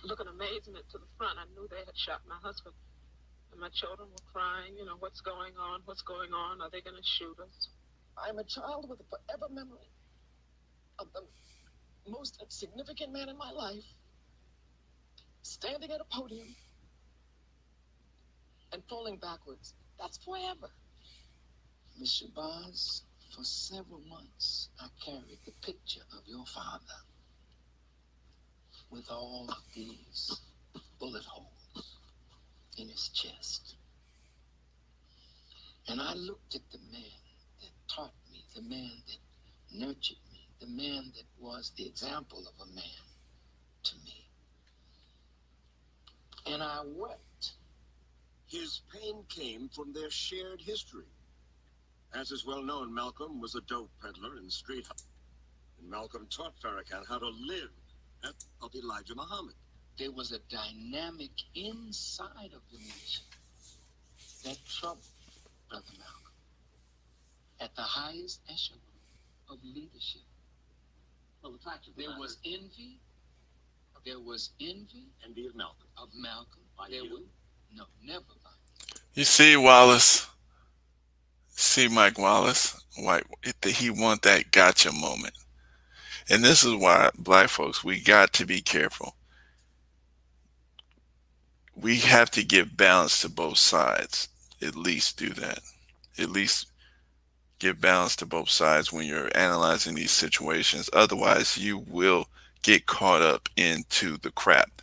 E: looking amazement to the front. I knew they had shot my husband, and my children were crying. You know, what's going on? What's going on? Are they going to shoot us?
B: I'm a child with a forever memory of the most significant man in my life standing at a podium and falling backwards. That's forever. Miss Shabazz, for several months, I carried the picture of your father with all of these bullet holes in his chest. And I looked at the man that taught me, the man that nurtured me, the man that was the example of a man to me. And I wept. His pain came from their shared history. As is well known, Malcolm was a dope peddler in street. And Malcolm taught Farrakhan how to live of Elijah Muhammad. There was a dynamic inside of the nation that troubled Brother Malcolm at the highest echelon of leadership. Well, the fact of the matter, was envy. There was envy. Envy of Malcolm. Of Malcolm. By there you? No, never by.
A: You see Wallace? See Mike Wallace? Why he want that gotcha moment. And this is why, black folks, we got to be careful. We have to give balance to both sides. At least do that. At least give balance to both sides when you're analyzing these situations. Otherwise, you will get caught up into the crap.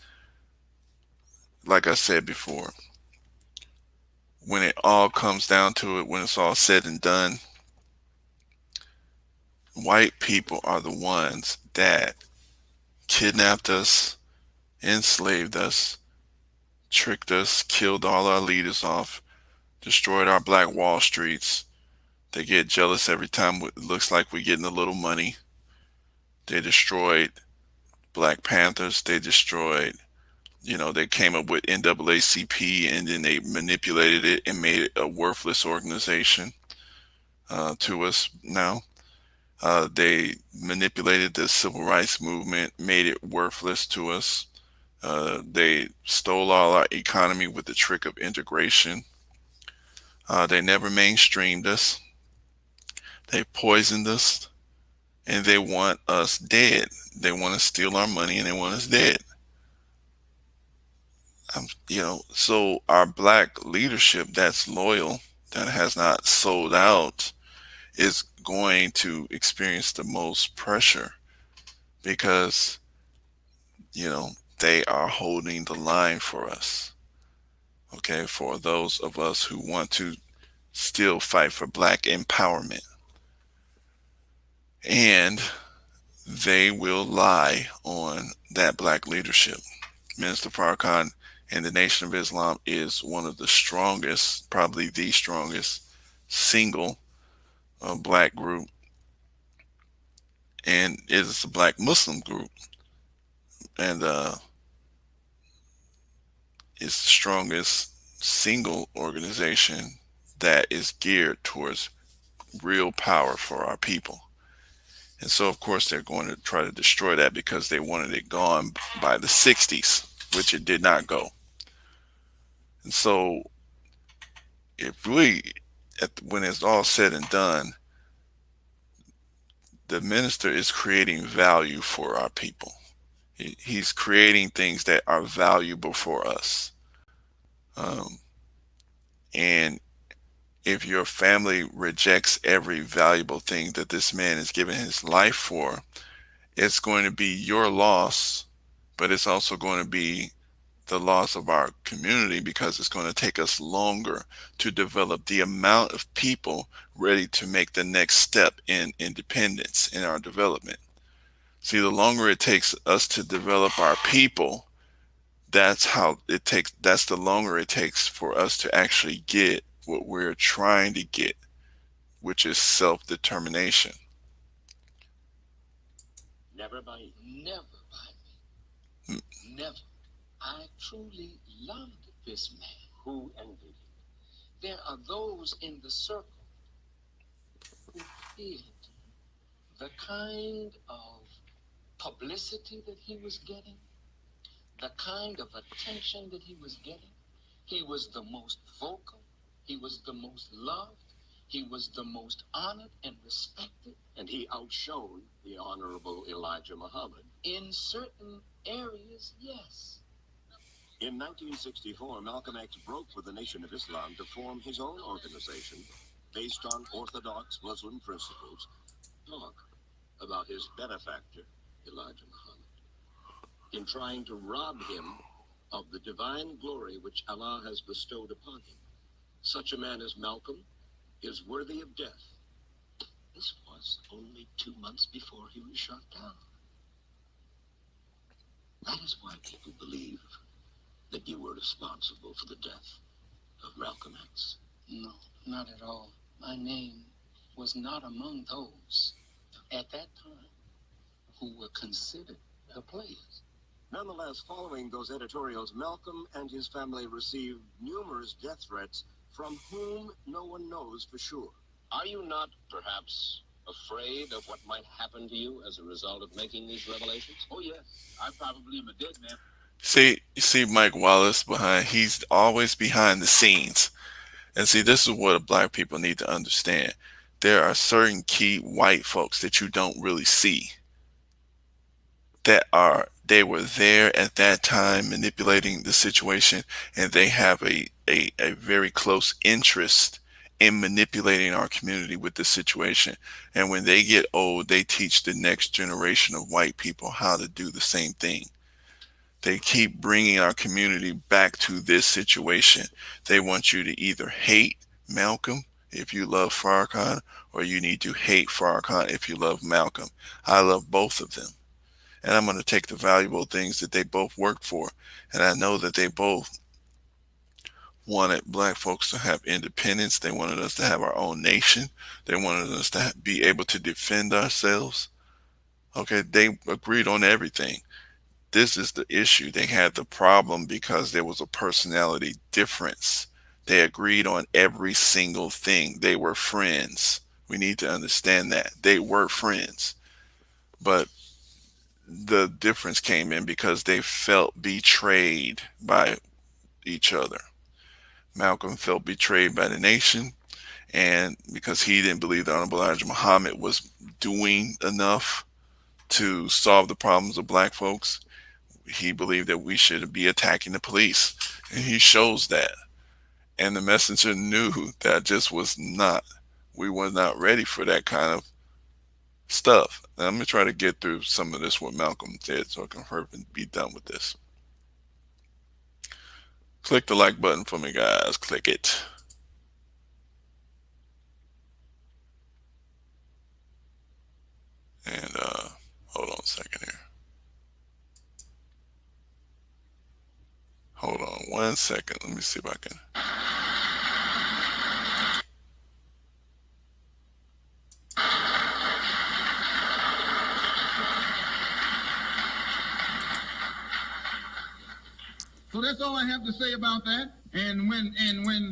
A: Like I said before, when it all comes down to it, when it's all said and done, white people are the ones that kidnapped us, enslaved us, tricked us, killed all our leaders off, destroyed our black Wall Streets. They get jealous every time it looks like we're getting a little money. They destroyed Black Panthers. They destroyed They came up with NAACP, and then they manipulated it and made it a worthless organization to us now. They manipulated the civil rights movement, made it worthless to us. They stole all our economy with the trick of integration. They never mainstreamed us. They poisoned us, and they want us dead. They want to steal our money, and they want us dead. So our black leadership that's loyal, that has not sold out, is going to experience the most pressure because, you know, they are holding the line for us. Okay, for those of us who want to still fight for black empowerment. And they will lie on that black leadership. Minister Farrakhan and the Nation of Islam is one of the strongest, probably the strongest single black group, and it is a black Muslim group, and it's the strongest single organization that is geared towards real power for our people. And so, of course, they're going to try to destroy that because they wanted it gone by the 60s, which it did not go. And so, if we, when it's all said and done, the minister is creating value for our people. He's creating things that are valuable for us. Um, and if your family rejects every valuable thing that this man is giving his life for, it's going to be your loss, but it's also going to be the loss of our community because it's going to take us longer to develop the amount of people ready to make the next step in independence in our development. See, the longer it takes us to develop our people, that's the longer it takes for us to actually get what we're trying to get, which is self-determination.
B: Never by never by me. Never. I truly loved this man. Who envied him? There are those in the circle who feared the kind of publicity that he was getting, the kind of attention that he was getting. He was the most vocal. He was the most loved. He was the most honored and respected. And he outshone the Honorable Elijah Muhammad. In certain areas, yes. In 1964, Malcolm X broke with the Nation of Islam to form his own organization based on orthodox Muslim principles. Talk about his benefactor, Elijah Muhammad, in trying to rob him of the divine glory which Allah has bestowed upon him. Such a man as Malcolm is worthy of death. This was only 2 months before he was shot down. That is why people believe that you were responsible for the death of Malcolm X. No, not at all. My name was not among those at that time who were considered the players. Nonetheless, following those editorials, Malcolm and his family received numerous death threats from whom no one knows for sure. Are you not, perhaps, afraid of what might happen to you as a result of making these revelations? Oh, yes. I probably am a dead man.
A: See, you see Mike Wallace he's always behind the scenes. And see, this is what black people need to understand. There are certain key white folks that you don't really see they were there at that time manipulating the situation, and they have a very close interest in manipulating our community with this situation. And when they get old, they teach the next generation of white people how to do the same thing. They keep bringing our community back to this situation. They want you to either hate Malcolm if you love Farrakhan, or you need to hate Farrakhan if you love Malcolm. I love both of them. And I'm going to take the valuable things that they both worked for. And I know that they both wanted black folks to have independence. They wanted us to have our own nation. They wanted us to be able to defend ourselves. Okay, they agreed on everything. This is the issue. They had the problem because there was a personality difference. They agreed on every single thing. They were friends. We need to understand that. They were friends. But the difference came in because they felt betrayed by each other. Malcolm felt betrayed by the nation, and because he didn't believe the Honorable Elijah Muhammad was doing enough to solve the problems of black folks, he believed that we should be attacking the police. And he shows that. And the messenger knew that just was not, we were not ready for that kind of stuff. Now, I'm going to try to get through some of this what Malcolm did so I can hurry and be done with this. Click the like button for me, guys. Click it. And hold on a second here. Hold on 1 second. Let me see if I can.
D: So that's all I have to say about that. And when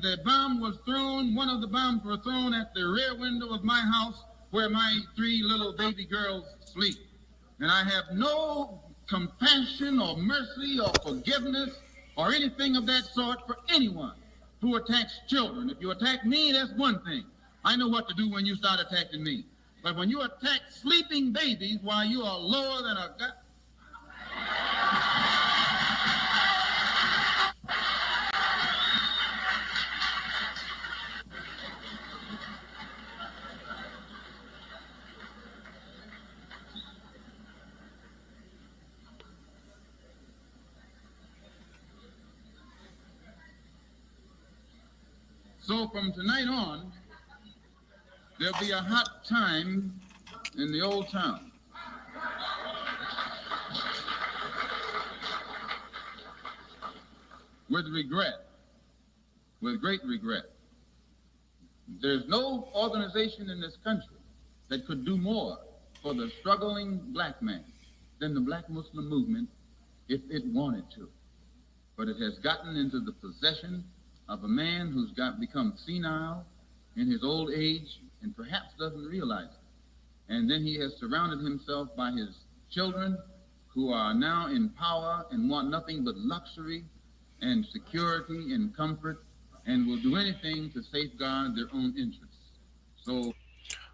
D: the bomb was thrown, one of the bombs were thrown at the rear window of my house where my 3 little baby girls sleep. And I have no compassion or mercy or forgiveness or anything of that sort for anyone who attacks children. If you attack me, that's one thing. I know what to do when you start attacking me. But when you attack sleeping babies while you are lower than a... So from tonight on, there'll be a hot time in the old town. With regret, with great regret. There's no organization in this country that could do more for the struggling black man than the Black Muslim movement if it wanted to. But it has gotten into the possession of a man who's become senile in his old age and perhaps doesn't realize it. And then he has surrounded himself by his children who are now in power and want nothing but luxury and security and comfort and will do anything to safeguard their own interests.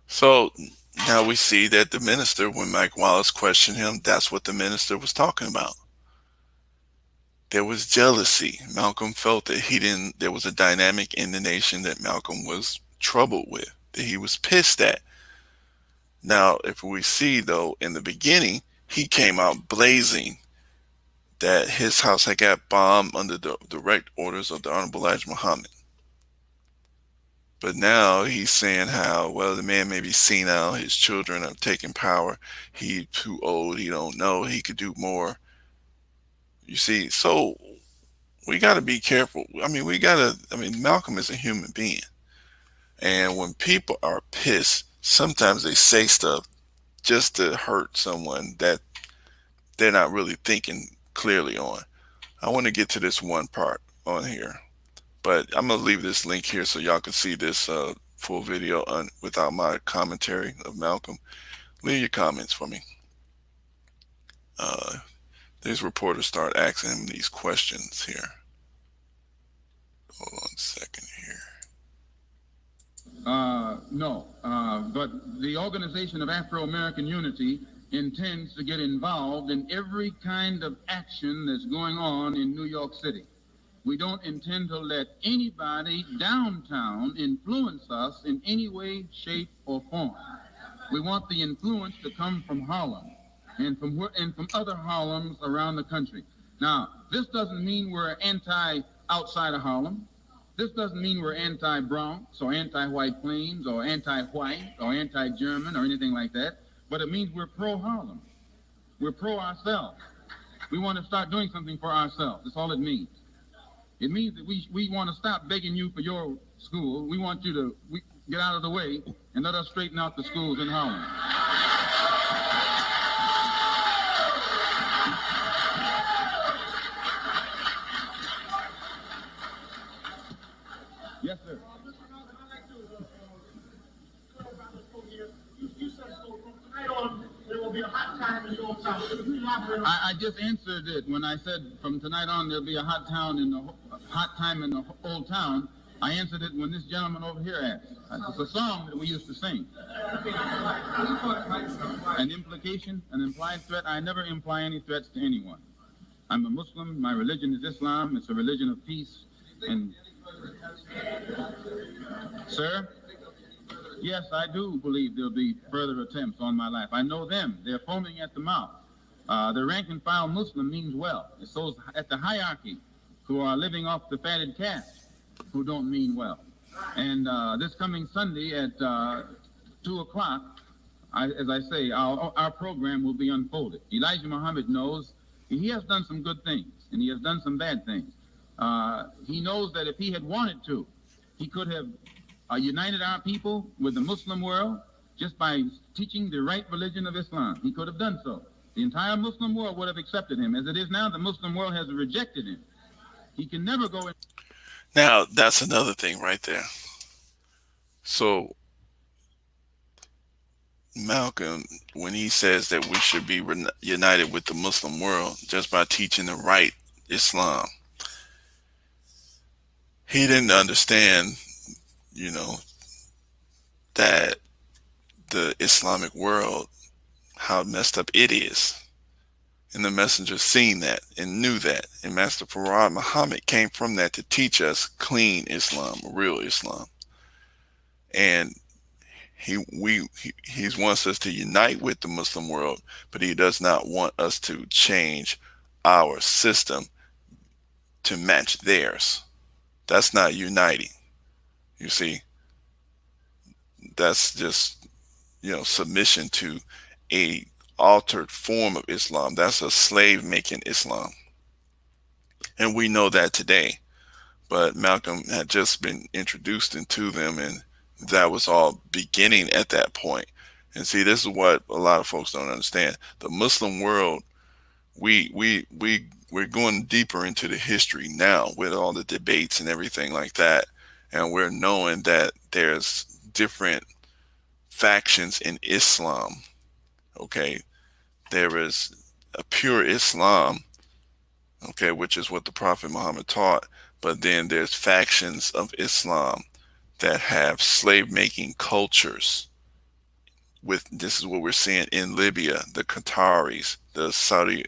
A: So now we see that the minister, when Mike Wallace questioned him, that's what the minister was talking about. There was jealousy. Malcolm felt that there was a dynamic in the nation that Malcolm was troubled with, that he was pissed at. Now, if we see, though, in the beginning, he came out blazing that his house had got bombed under the direct orders of the Honorable Elijah Muhammad. But now he's saying how, well, the man may be senile, his children are taking power, he's too old, he don't know, he could do more. You see, so we got to be careful. Malcolm is a human being. And when people are pissed, sometimes they say stuff just to hurt someone that they're not really thinking clearly on. I want to get to this one part on here, but I'm going to leave this link here so y'all can see this full video without my commentary of Malcolm. Leave your comments for me. These reporters start asking him these questions here. Hold on a second here.
D: No, but the Organization of Afro-American Unity intends to get involved in every kind of action that's going on in New York City. We don't intend to let anybody downtown influence us in any way, shape, or form. We want the influence to come from Harlem and from other Harlems around the country. Now, this doesn't mean we're anti-outside of Harlem. This doesn't mean we're anti-Bronx or anti-White Plains or anti-white or anti-German or anything like that, but it means we're pro-Harlem. We're pro-ourselves. We want to start doing something for ourselves. That's all it means. It means that we want to stop begging you for your school. We want you to get out of the way and let us straighten out the schools in Harlem. I just answered it when I said from tonight on there'll be a hot time in the old town. I answered it when this gentleman over here asked. It's a song that we used to sing. An implication, an implied threat. I never imply any threats to anyone. I'm a Muslim. My religion is Islam. It's a religion of peace. And, sir, yes, I do believe there'll be further attempts on my life. I know them. They're foaming at the mouth. The rank and file Muslim means well. It's those at the hierarchy who are living off the fatted calf who don't mean well. And this coming Sunday at 2 o'clock, as I say, our program will be unfolded. Elijah Muhammad knows he has done some good things, and he has done some bad things. He knows that if he had wanted to, he could have united our people with the Muslim world just by teaching the right religion of Islam. He could have done so. The entire Muslim world would have accepted him. As it is now, the Muslim world has rejected him. He can never go in.
A: Now, that's another thing right there. So, Malcolm, when he says that we should be united with the Muslim world just by teaching the right Islam, he didn't understand, that the Islamic world, how messed up it is. And the messenger seen that and knew that. And Master Farrakhan Muhammad came from that to teach us clean Islam, real Islam. And he wants us to unite with the Muslim world, but he does not want us to change our system to match theirs. That's not uniting. You see, that's just, submission to a altered form of Islam. That's a slave making Islam. And we know that today. But Malcolm had just been introduced into them, and that was all beginning at that point. And see, this is what a lot of folks don't understand. The Muslim world, we're going deeper into the history now with all the debates and everything like that. And we're knowing that there's different factions in Islam. Okay. There is a pure Islam, okay, which is what the Prophet Muhammad taught. But then there's factions of Islam that have slave-making cultures. This is what we're seeing in Libya, the Qataris, the Saudi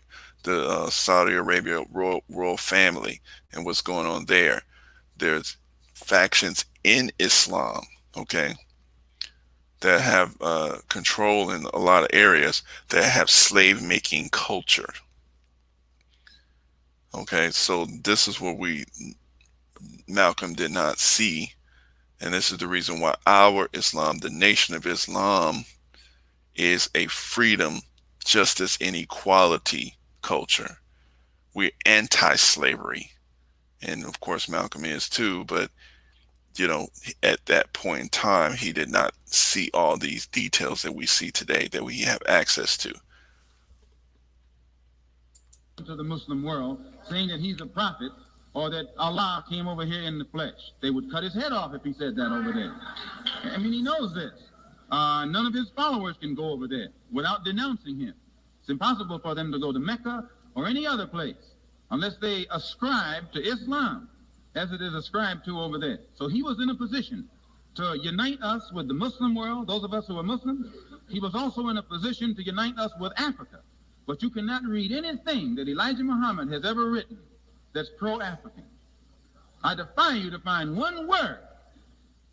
A: Arabia royal family, and what's going on there. There's factions in Islam, okay, that have control in a lot of areas that have slave-making culture. Okay, so this is what Malcolm did not see. And this is the reason why our Islam, the Nation of Islam, is a freedom, justice, and equality culture. We're anti-slavery. And of course, Malcolm is too. But, at that point in time, he did not see all these details that we see today, that we have access to.
D: To the Muslim world, saying that he's a prophet or that Allah came over here in the flesh. They would cut his head off if he said that over there. I mean, he knows this. None of his followers can go over there without denouncing him. It's impossible for them to go to Mecca or any other place unless they ascribe to Islam as it is ascribed to over there. So he was in a position to unite us with the Muslim world, those of us who are Muslims. He was also in a position to unite us with Africa. But you cannot read anything that Elijah Muhammad has ever written that's pro-African. I defy you to find one word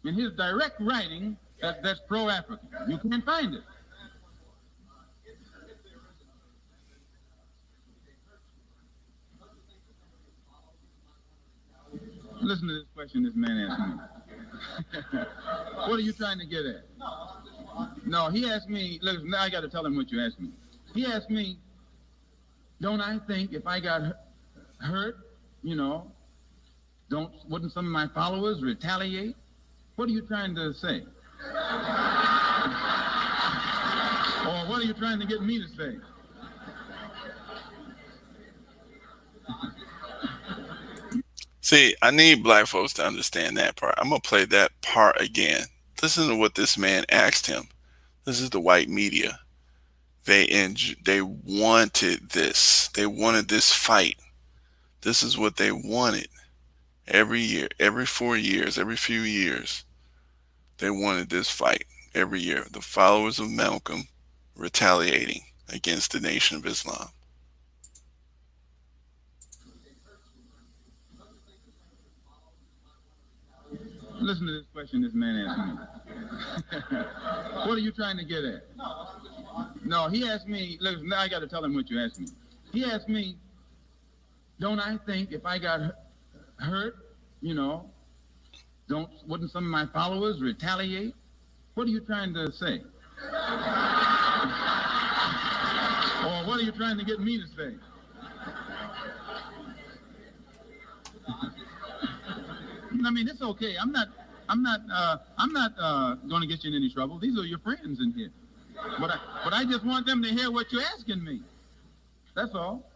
D: in his direct writing that's pro-African. You can't find it. Listen to this question this man asked me. What are you trying to get at? No, he asked me, look, now I got to tell him what you asked me. He asked me, don't I think if I got hurt, wouldn't some of my followers retaliate? What are you trying to say? Or what are you trying to get me to say?
A: See, I need black folks to understand that part. I'm going to play that part again. Listen to what this man asked him. This is the white media. They wanted this. They wanted this fight. This is what they wanted. Every year, every 4 years, every few years, they wanted this fight every year. The followers of Malcolm retaliating against the Nation of Islam.
D: Listen to this question this man asked me. What are you trying to get at? No, he asked me, look, now I got to tell him what you asked me. He asked me, don't I think if I got hurt, wouldn't some of my followers retaliate? What are you trying to say? Or what are you trying to get me to say? I mean, it's okay. I'm not going to get you in any trouble. These are your friends in here. But I just want them to hear what you're asking me. That's all.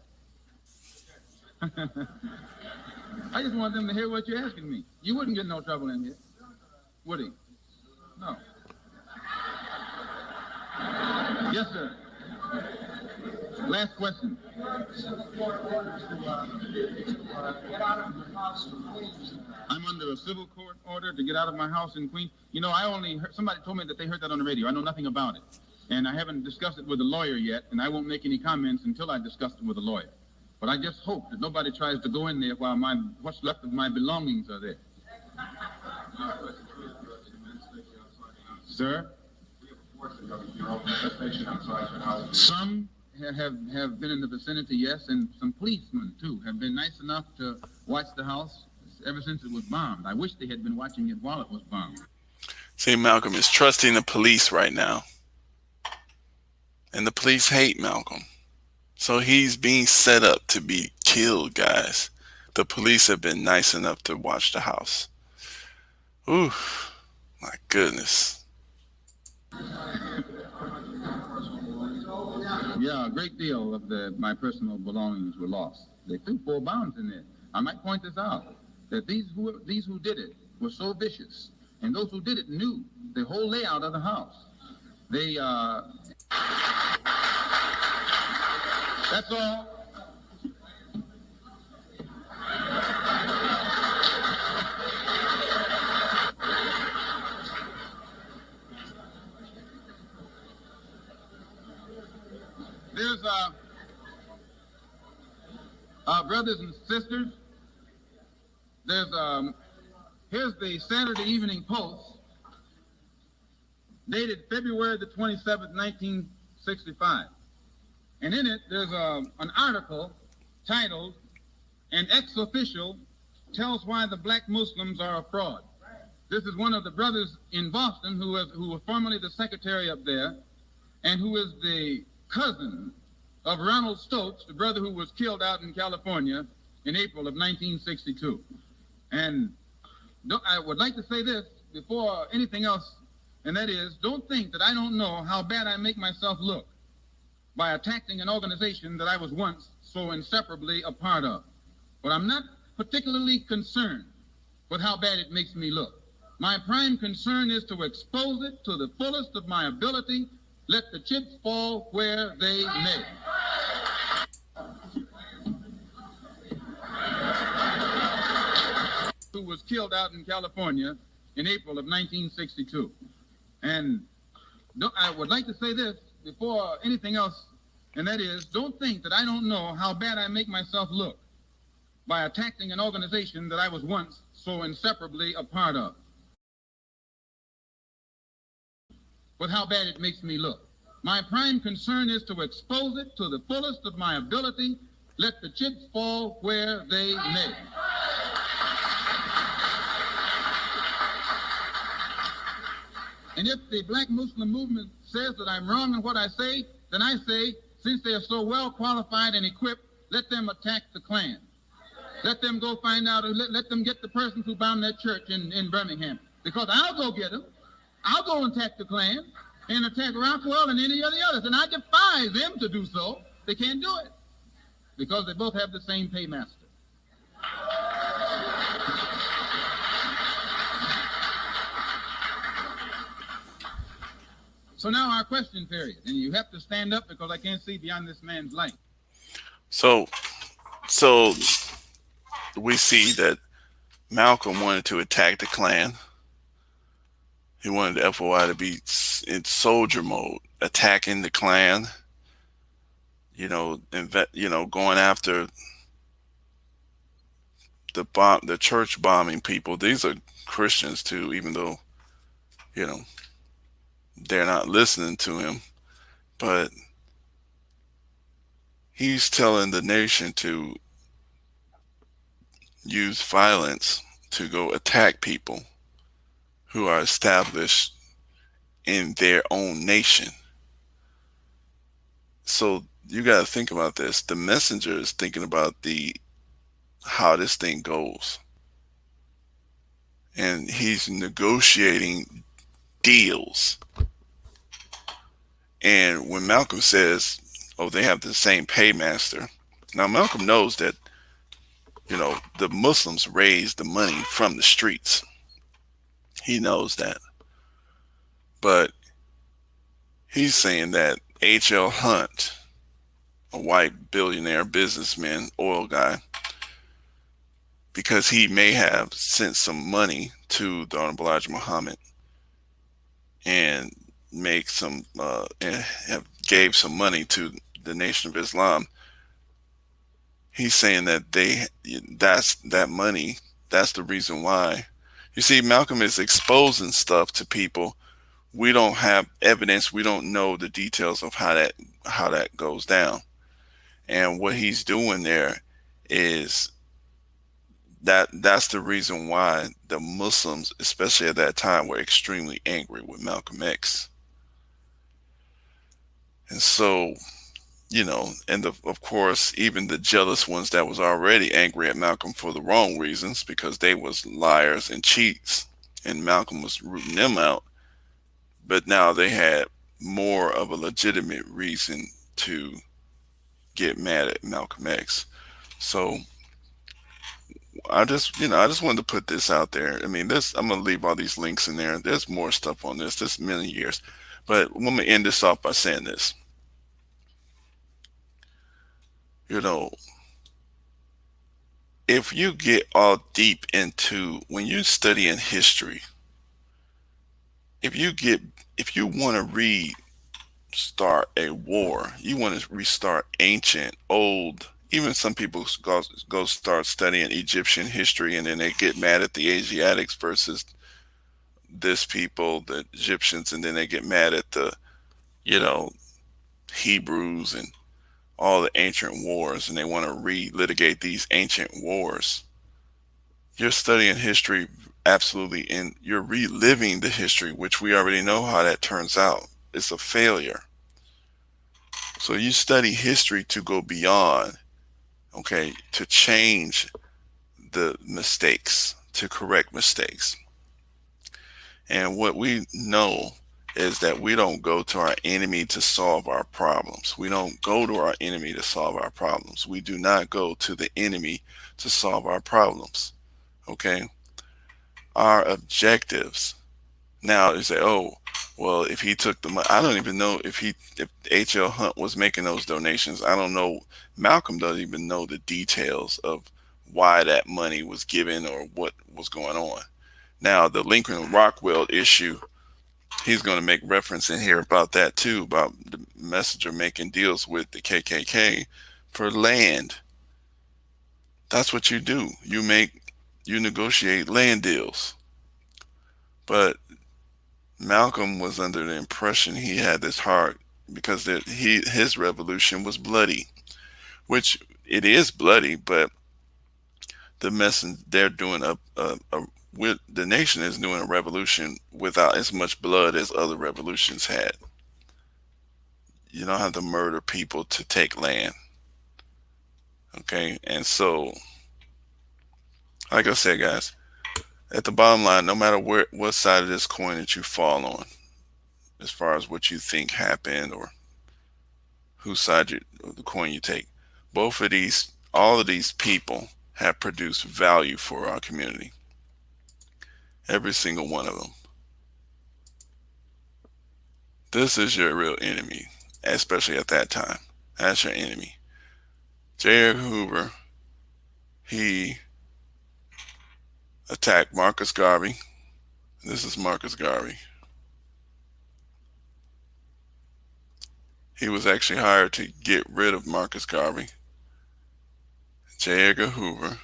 D: I just want them to hear what you're asking me. You wouldn't get no trouble in here, would he? No. Yes, sir. Last question. I'm under a civil court order to get out of my house in Queens. Somebody told me that they heard that on the radio. I know nothing about it. And I haven't discussed it with a lawyer yet, and I won't make any comments until I discuss it with a lawyer. But I just hope that nobody tries to go in there while what's left of my belongings are there. Sir? Some have been in the vicinity, yes, and some policemen, too, have been nice enough to watch the house ever since it was bombed. I wish they had been watching it while it was bombed.
A: See, Malcolm is trusting the police right now. And the police hate Malcolm. So he's being set up to be killed, guys. The police have been nice enough to watch the house. Ooh, my goodness.
D: Yeah, a great deal of my personal belongings were lost. They threw 4 bombs in there. I might point this out, that these who did it were so vicious, and those who did it knew the whole layout of the house. That's all. There's brothers and sisters. Here's the Saturday Evening Post, dated February the 27th, 1965. And in it, there's an article titled, "An Ex-Official Tells Why the Black Muslims Are a Fraud." This is one of the brothers in Boston who was formerly the secretary up there, and who is the cousin of Ronald Stokes, the brother who was killed out in California in April of 1962. And I would like to say this before anything else, and that is, don't think that I don't know how bad I make myself look by attacking an organization that I was once so inseparably a part of. But I'm not particularly concerned with how bad it makes me look. My prime concern is to expose it to the fullest of my ability. Let the chips fall where they may. Who was killed out in California in April of 1962. And I would like to say this before anything else, and that is, don't think that I don't know how bad I make myself look by attacking an organization that I was once so inseparably a part of. But how bad it makes me look. My prime concern is to expose it to the fullest of my ability. Let the chips fall where they may. And if the Black Muslim movement says that I'm wrong in what I say, then I say, since they are so well qualified and equipped, let them attack the Klan. Let them go find out, let them get the persons who bombed that church in Birmingham. Because I'll go get them. I'll go and attack the Klan and attack Rockwell and any of the others. And I defy them to do so. They can't do it. Because they both have the same paymaster. So now our question period, and you have to stand up because I can't see beyond this man's light.
A: So, so we see that Malcolm wanted to attack the Klan. He wanted the FOI to be in soldier mode, attacking the Klan. Going after the church bombing people. These are Christians too, even though you know they're not listening to him. But he's telling the nation to use violence to go attack people who are established in their own nation. So you got to think about this. The messenger is thinking about the how this thing goes, and he's negotiating deals. And when Malcolm says, "Oh, they have the same paymaster," now Malcolm knows that the Muslims raise the money from the streets. He knows that, but he's saying that H.L. Hunt, a white billionaire businessman, oil guy, because he may have sent some money to the Honorable Elijah Muhammad and make some and have gave some money to the Nation of Islam. He's saying that that's that money. That's the reason why. You see, Malcolm is exposing stuff to people. We don't have evidence. We don't know the details of how that goes down. And what he's doing there is that's the reason why the Muslims, especially at that time, were extremely angry with Malcolm X. And so, of course, even the jealous ones that was already angry at Malcolm for the wrong reasons, because they was liars and cheats, and Malcolm was rooting them out. But now they had more of a legitimate reason to get mad at Malcolm X. So I just wanted to put this out there. I mean, I'm gonna leave all these links in there. There's more stuff on this. This many years, but I'm gonna end this off by saying this. You know, if you get all deep into when you study in history, if you get if you want to restart a war, you want to restart ancient, old. Even some people go start studying Egyptian history, and then they get mad at the Asiatics versus this people, the Egyptians, and then they get mad at the you know Hebrews and all the ancient wars, and they want to relitigate these ancient wars. You're studying history absolutely, and you're reliving the history, which we already know how that turns out. It's a failure. So you study history to go beyond, okay, to change the mistakes, to correct mistakes. And what we know is that we don't go to our enemy to solve our problems. We don't go to our enemy to solve our problems. We do not go to the enemy to solve our problems. Okay? Our objectives. Now you say, oh, well, if he took the money, I don't even know if H.L. Hunt was making those donations. I don't know. Malcolm doesn't even know the details of why that money was given or what was going on. Now, the Lincoln Rockwell issue, he's going to make reference in here about that too, about the messenger making deals with the KKK for land. That's what you do. You negotiate land deals. But Malcolm was under the impression he had this heart because his revolution was bloody, which it is bloody, but they're doing the nation is doing a revolution without as much blood as other revolutions had. You don't have to murder people to take land. Okay, and so, like I said, guys, at the bottom line, no matter what side of this coin that you fall on, as far as what you think happened or whose side of the coin you take, all of these people have produced value for our community. Every single one of them. This is your real enemy, especially at that time. That's your enemy. J. Edgar Hoover, he attacked Marcus Garvey. This is Marcus Garvey. He was actually hired to get rid of Marcus Garvey. J. Edgar Hoover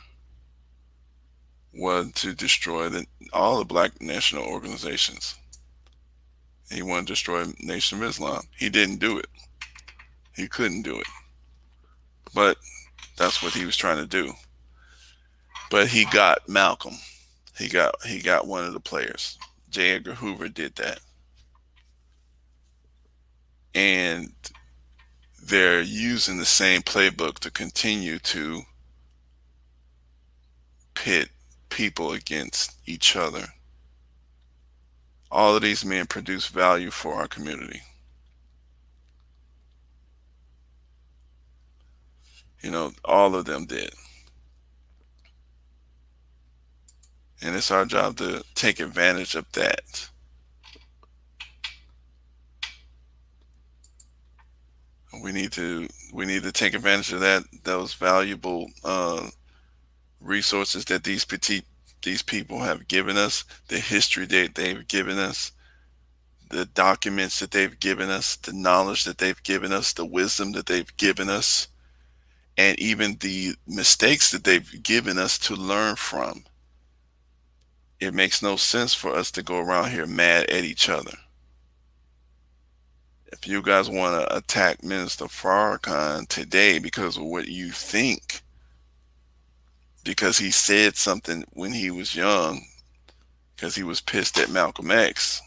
A: was to destroy all the black national organizations. He wanted to destroy the Nation of Islam. He didn't do it. He couldn't do it. But that's what he was trying to do. But he got Malcolm. He got one of the players. J. Edgar Hoover did that. And they're using the same playbook to continue to pit people against each other. All of these men produce value for our community. You know, all of them did. And it's our job to take advantage of that. We need to take advantage of that, those valuable resources that these people have given us, the history that they've given us, the documents that they've given us, the knowledge that they've given us, the wisdom that they've given us, and even the mistakes that they've given us to learn from. It makes no sense for us to go around here mad at each other. If you guys want to attack Minister Farrakhan today because of what you think, because he said something when he was young, because he was pissed at Malcolm X,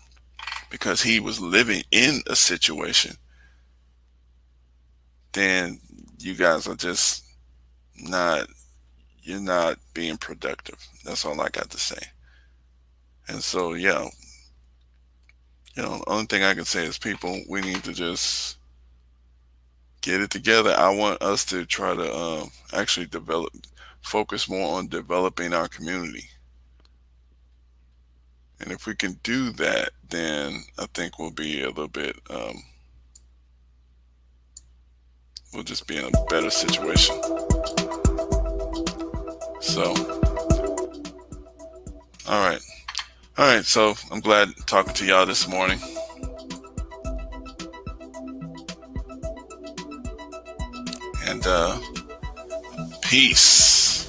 A: because he was living in a situation, then you guys are just you're not being productive. That's all I got to say. And so, yeah, the only thing I can say is, people, we need to just get it together. I want us to try to actually focus more on developing our community. And if we can do that, then I think we'll be a little bit, we'll just be in a better situation. So, all right. So I'm glad talking to y'all this morning. And peace.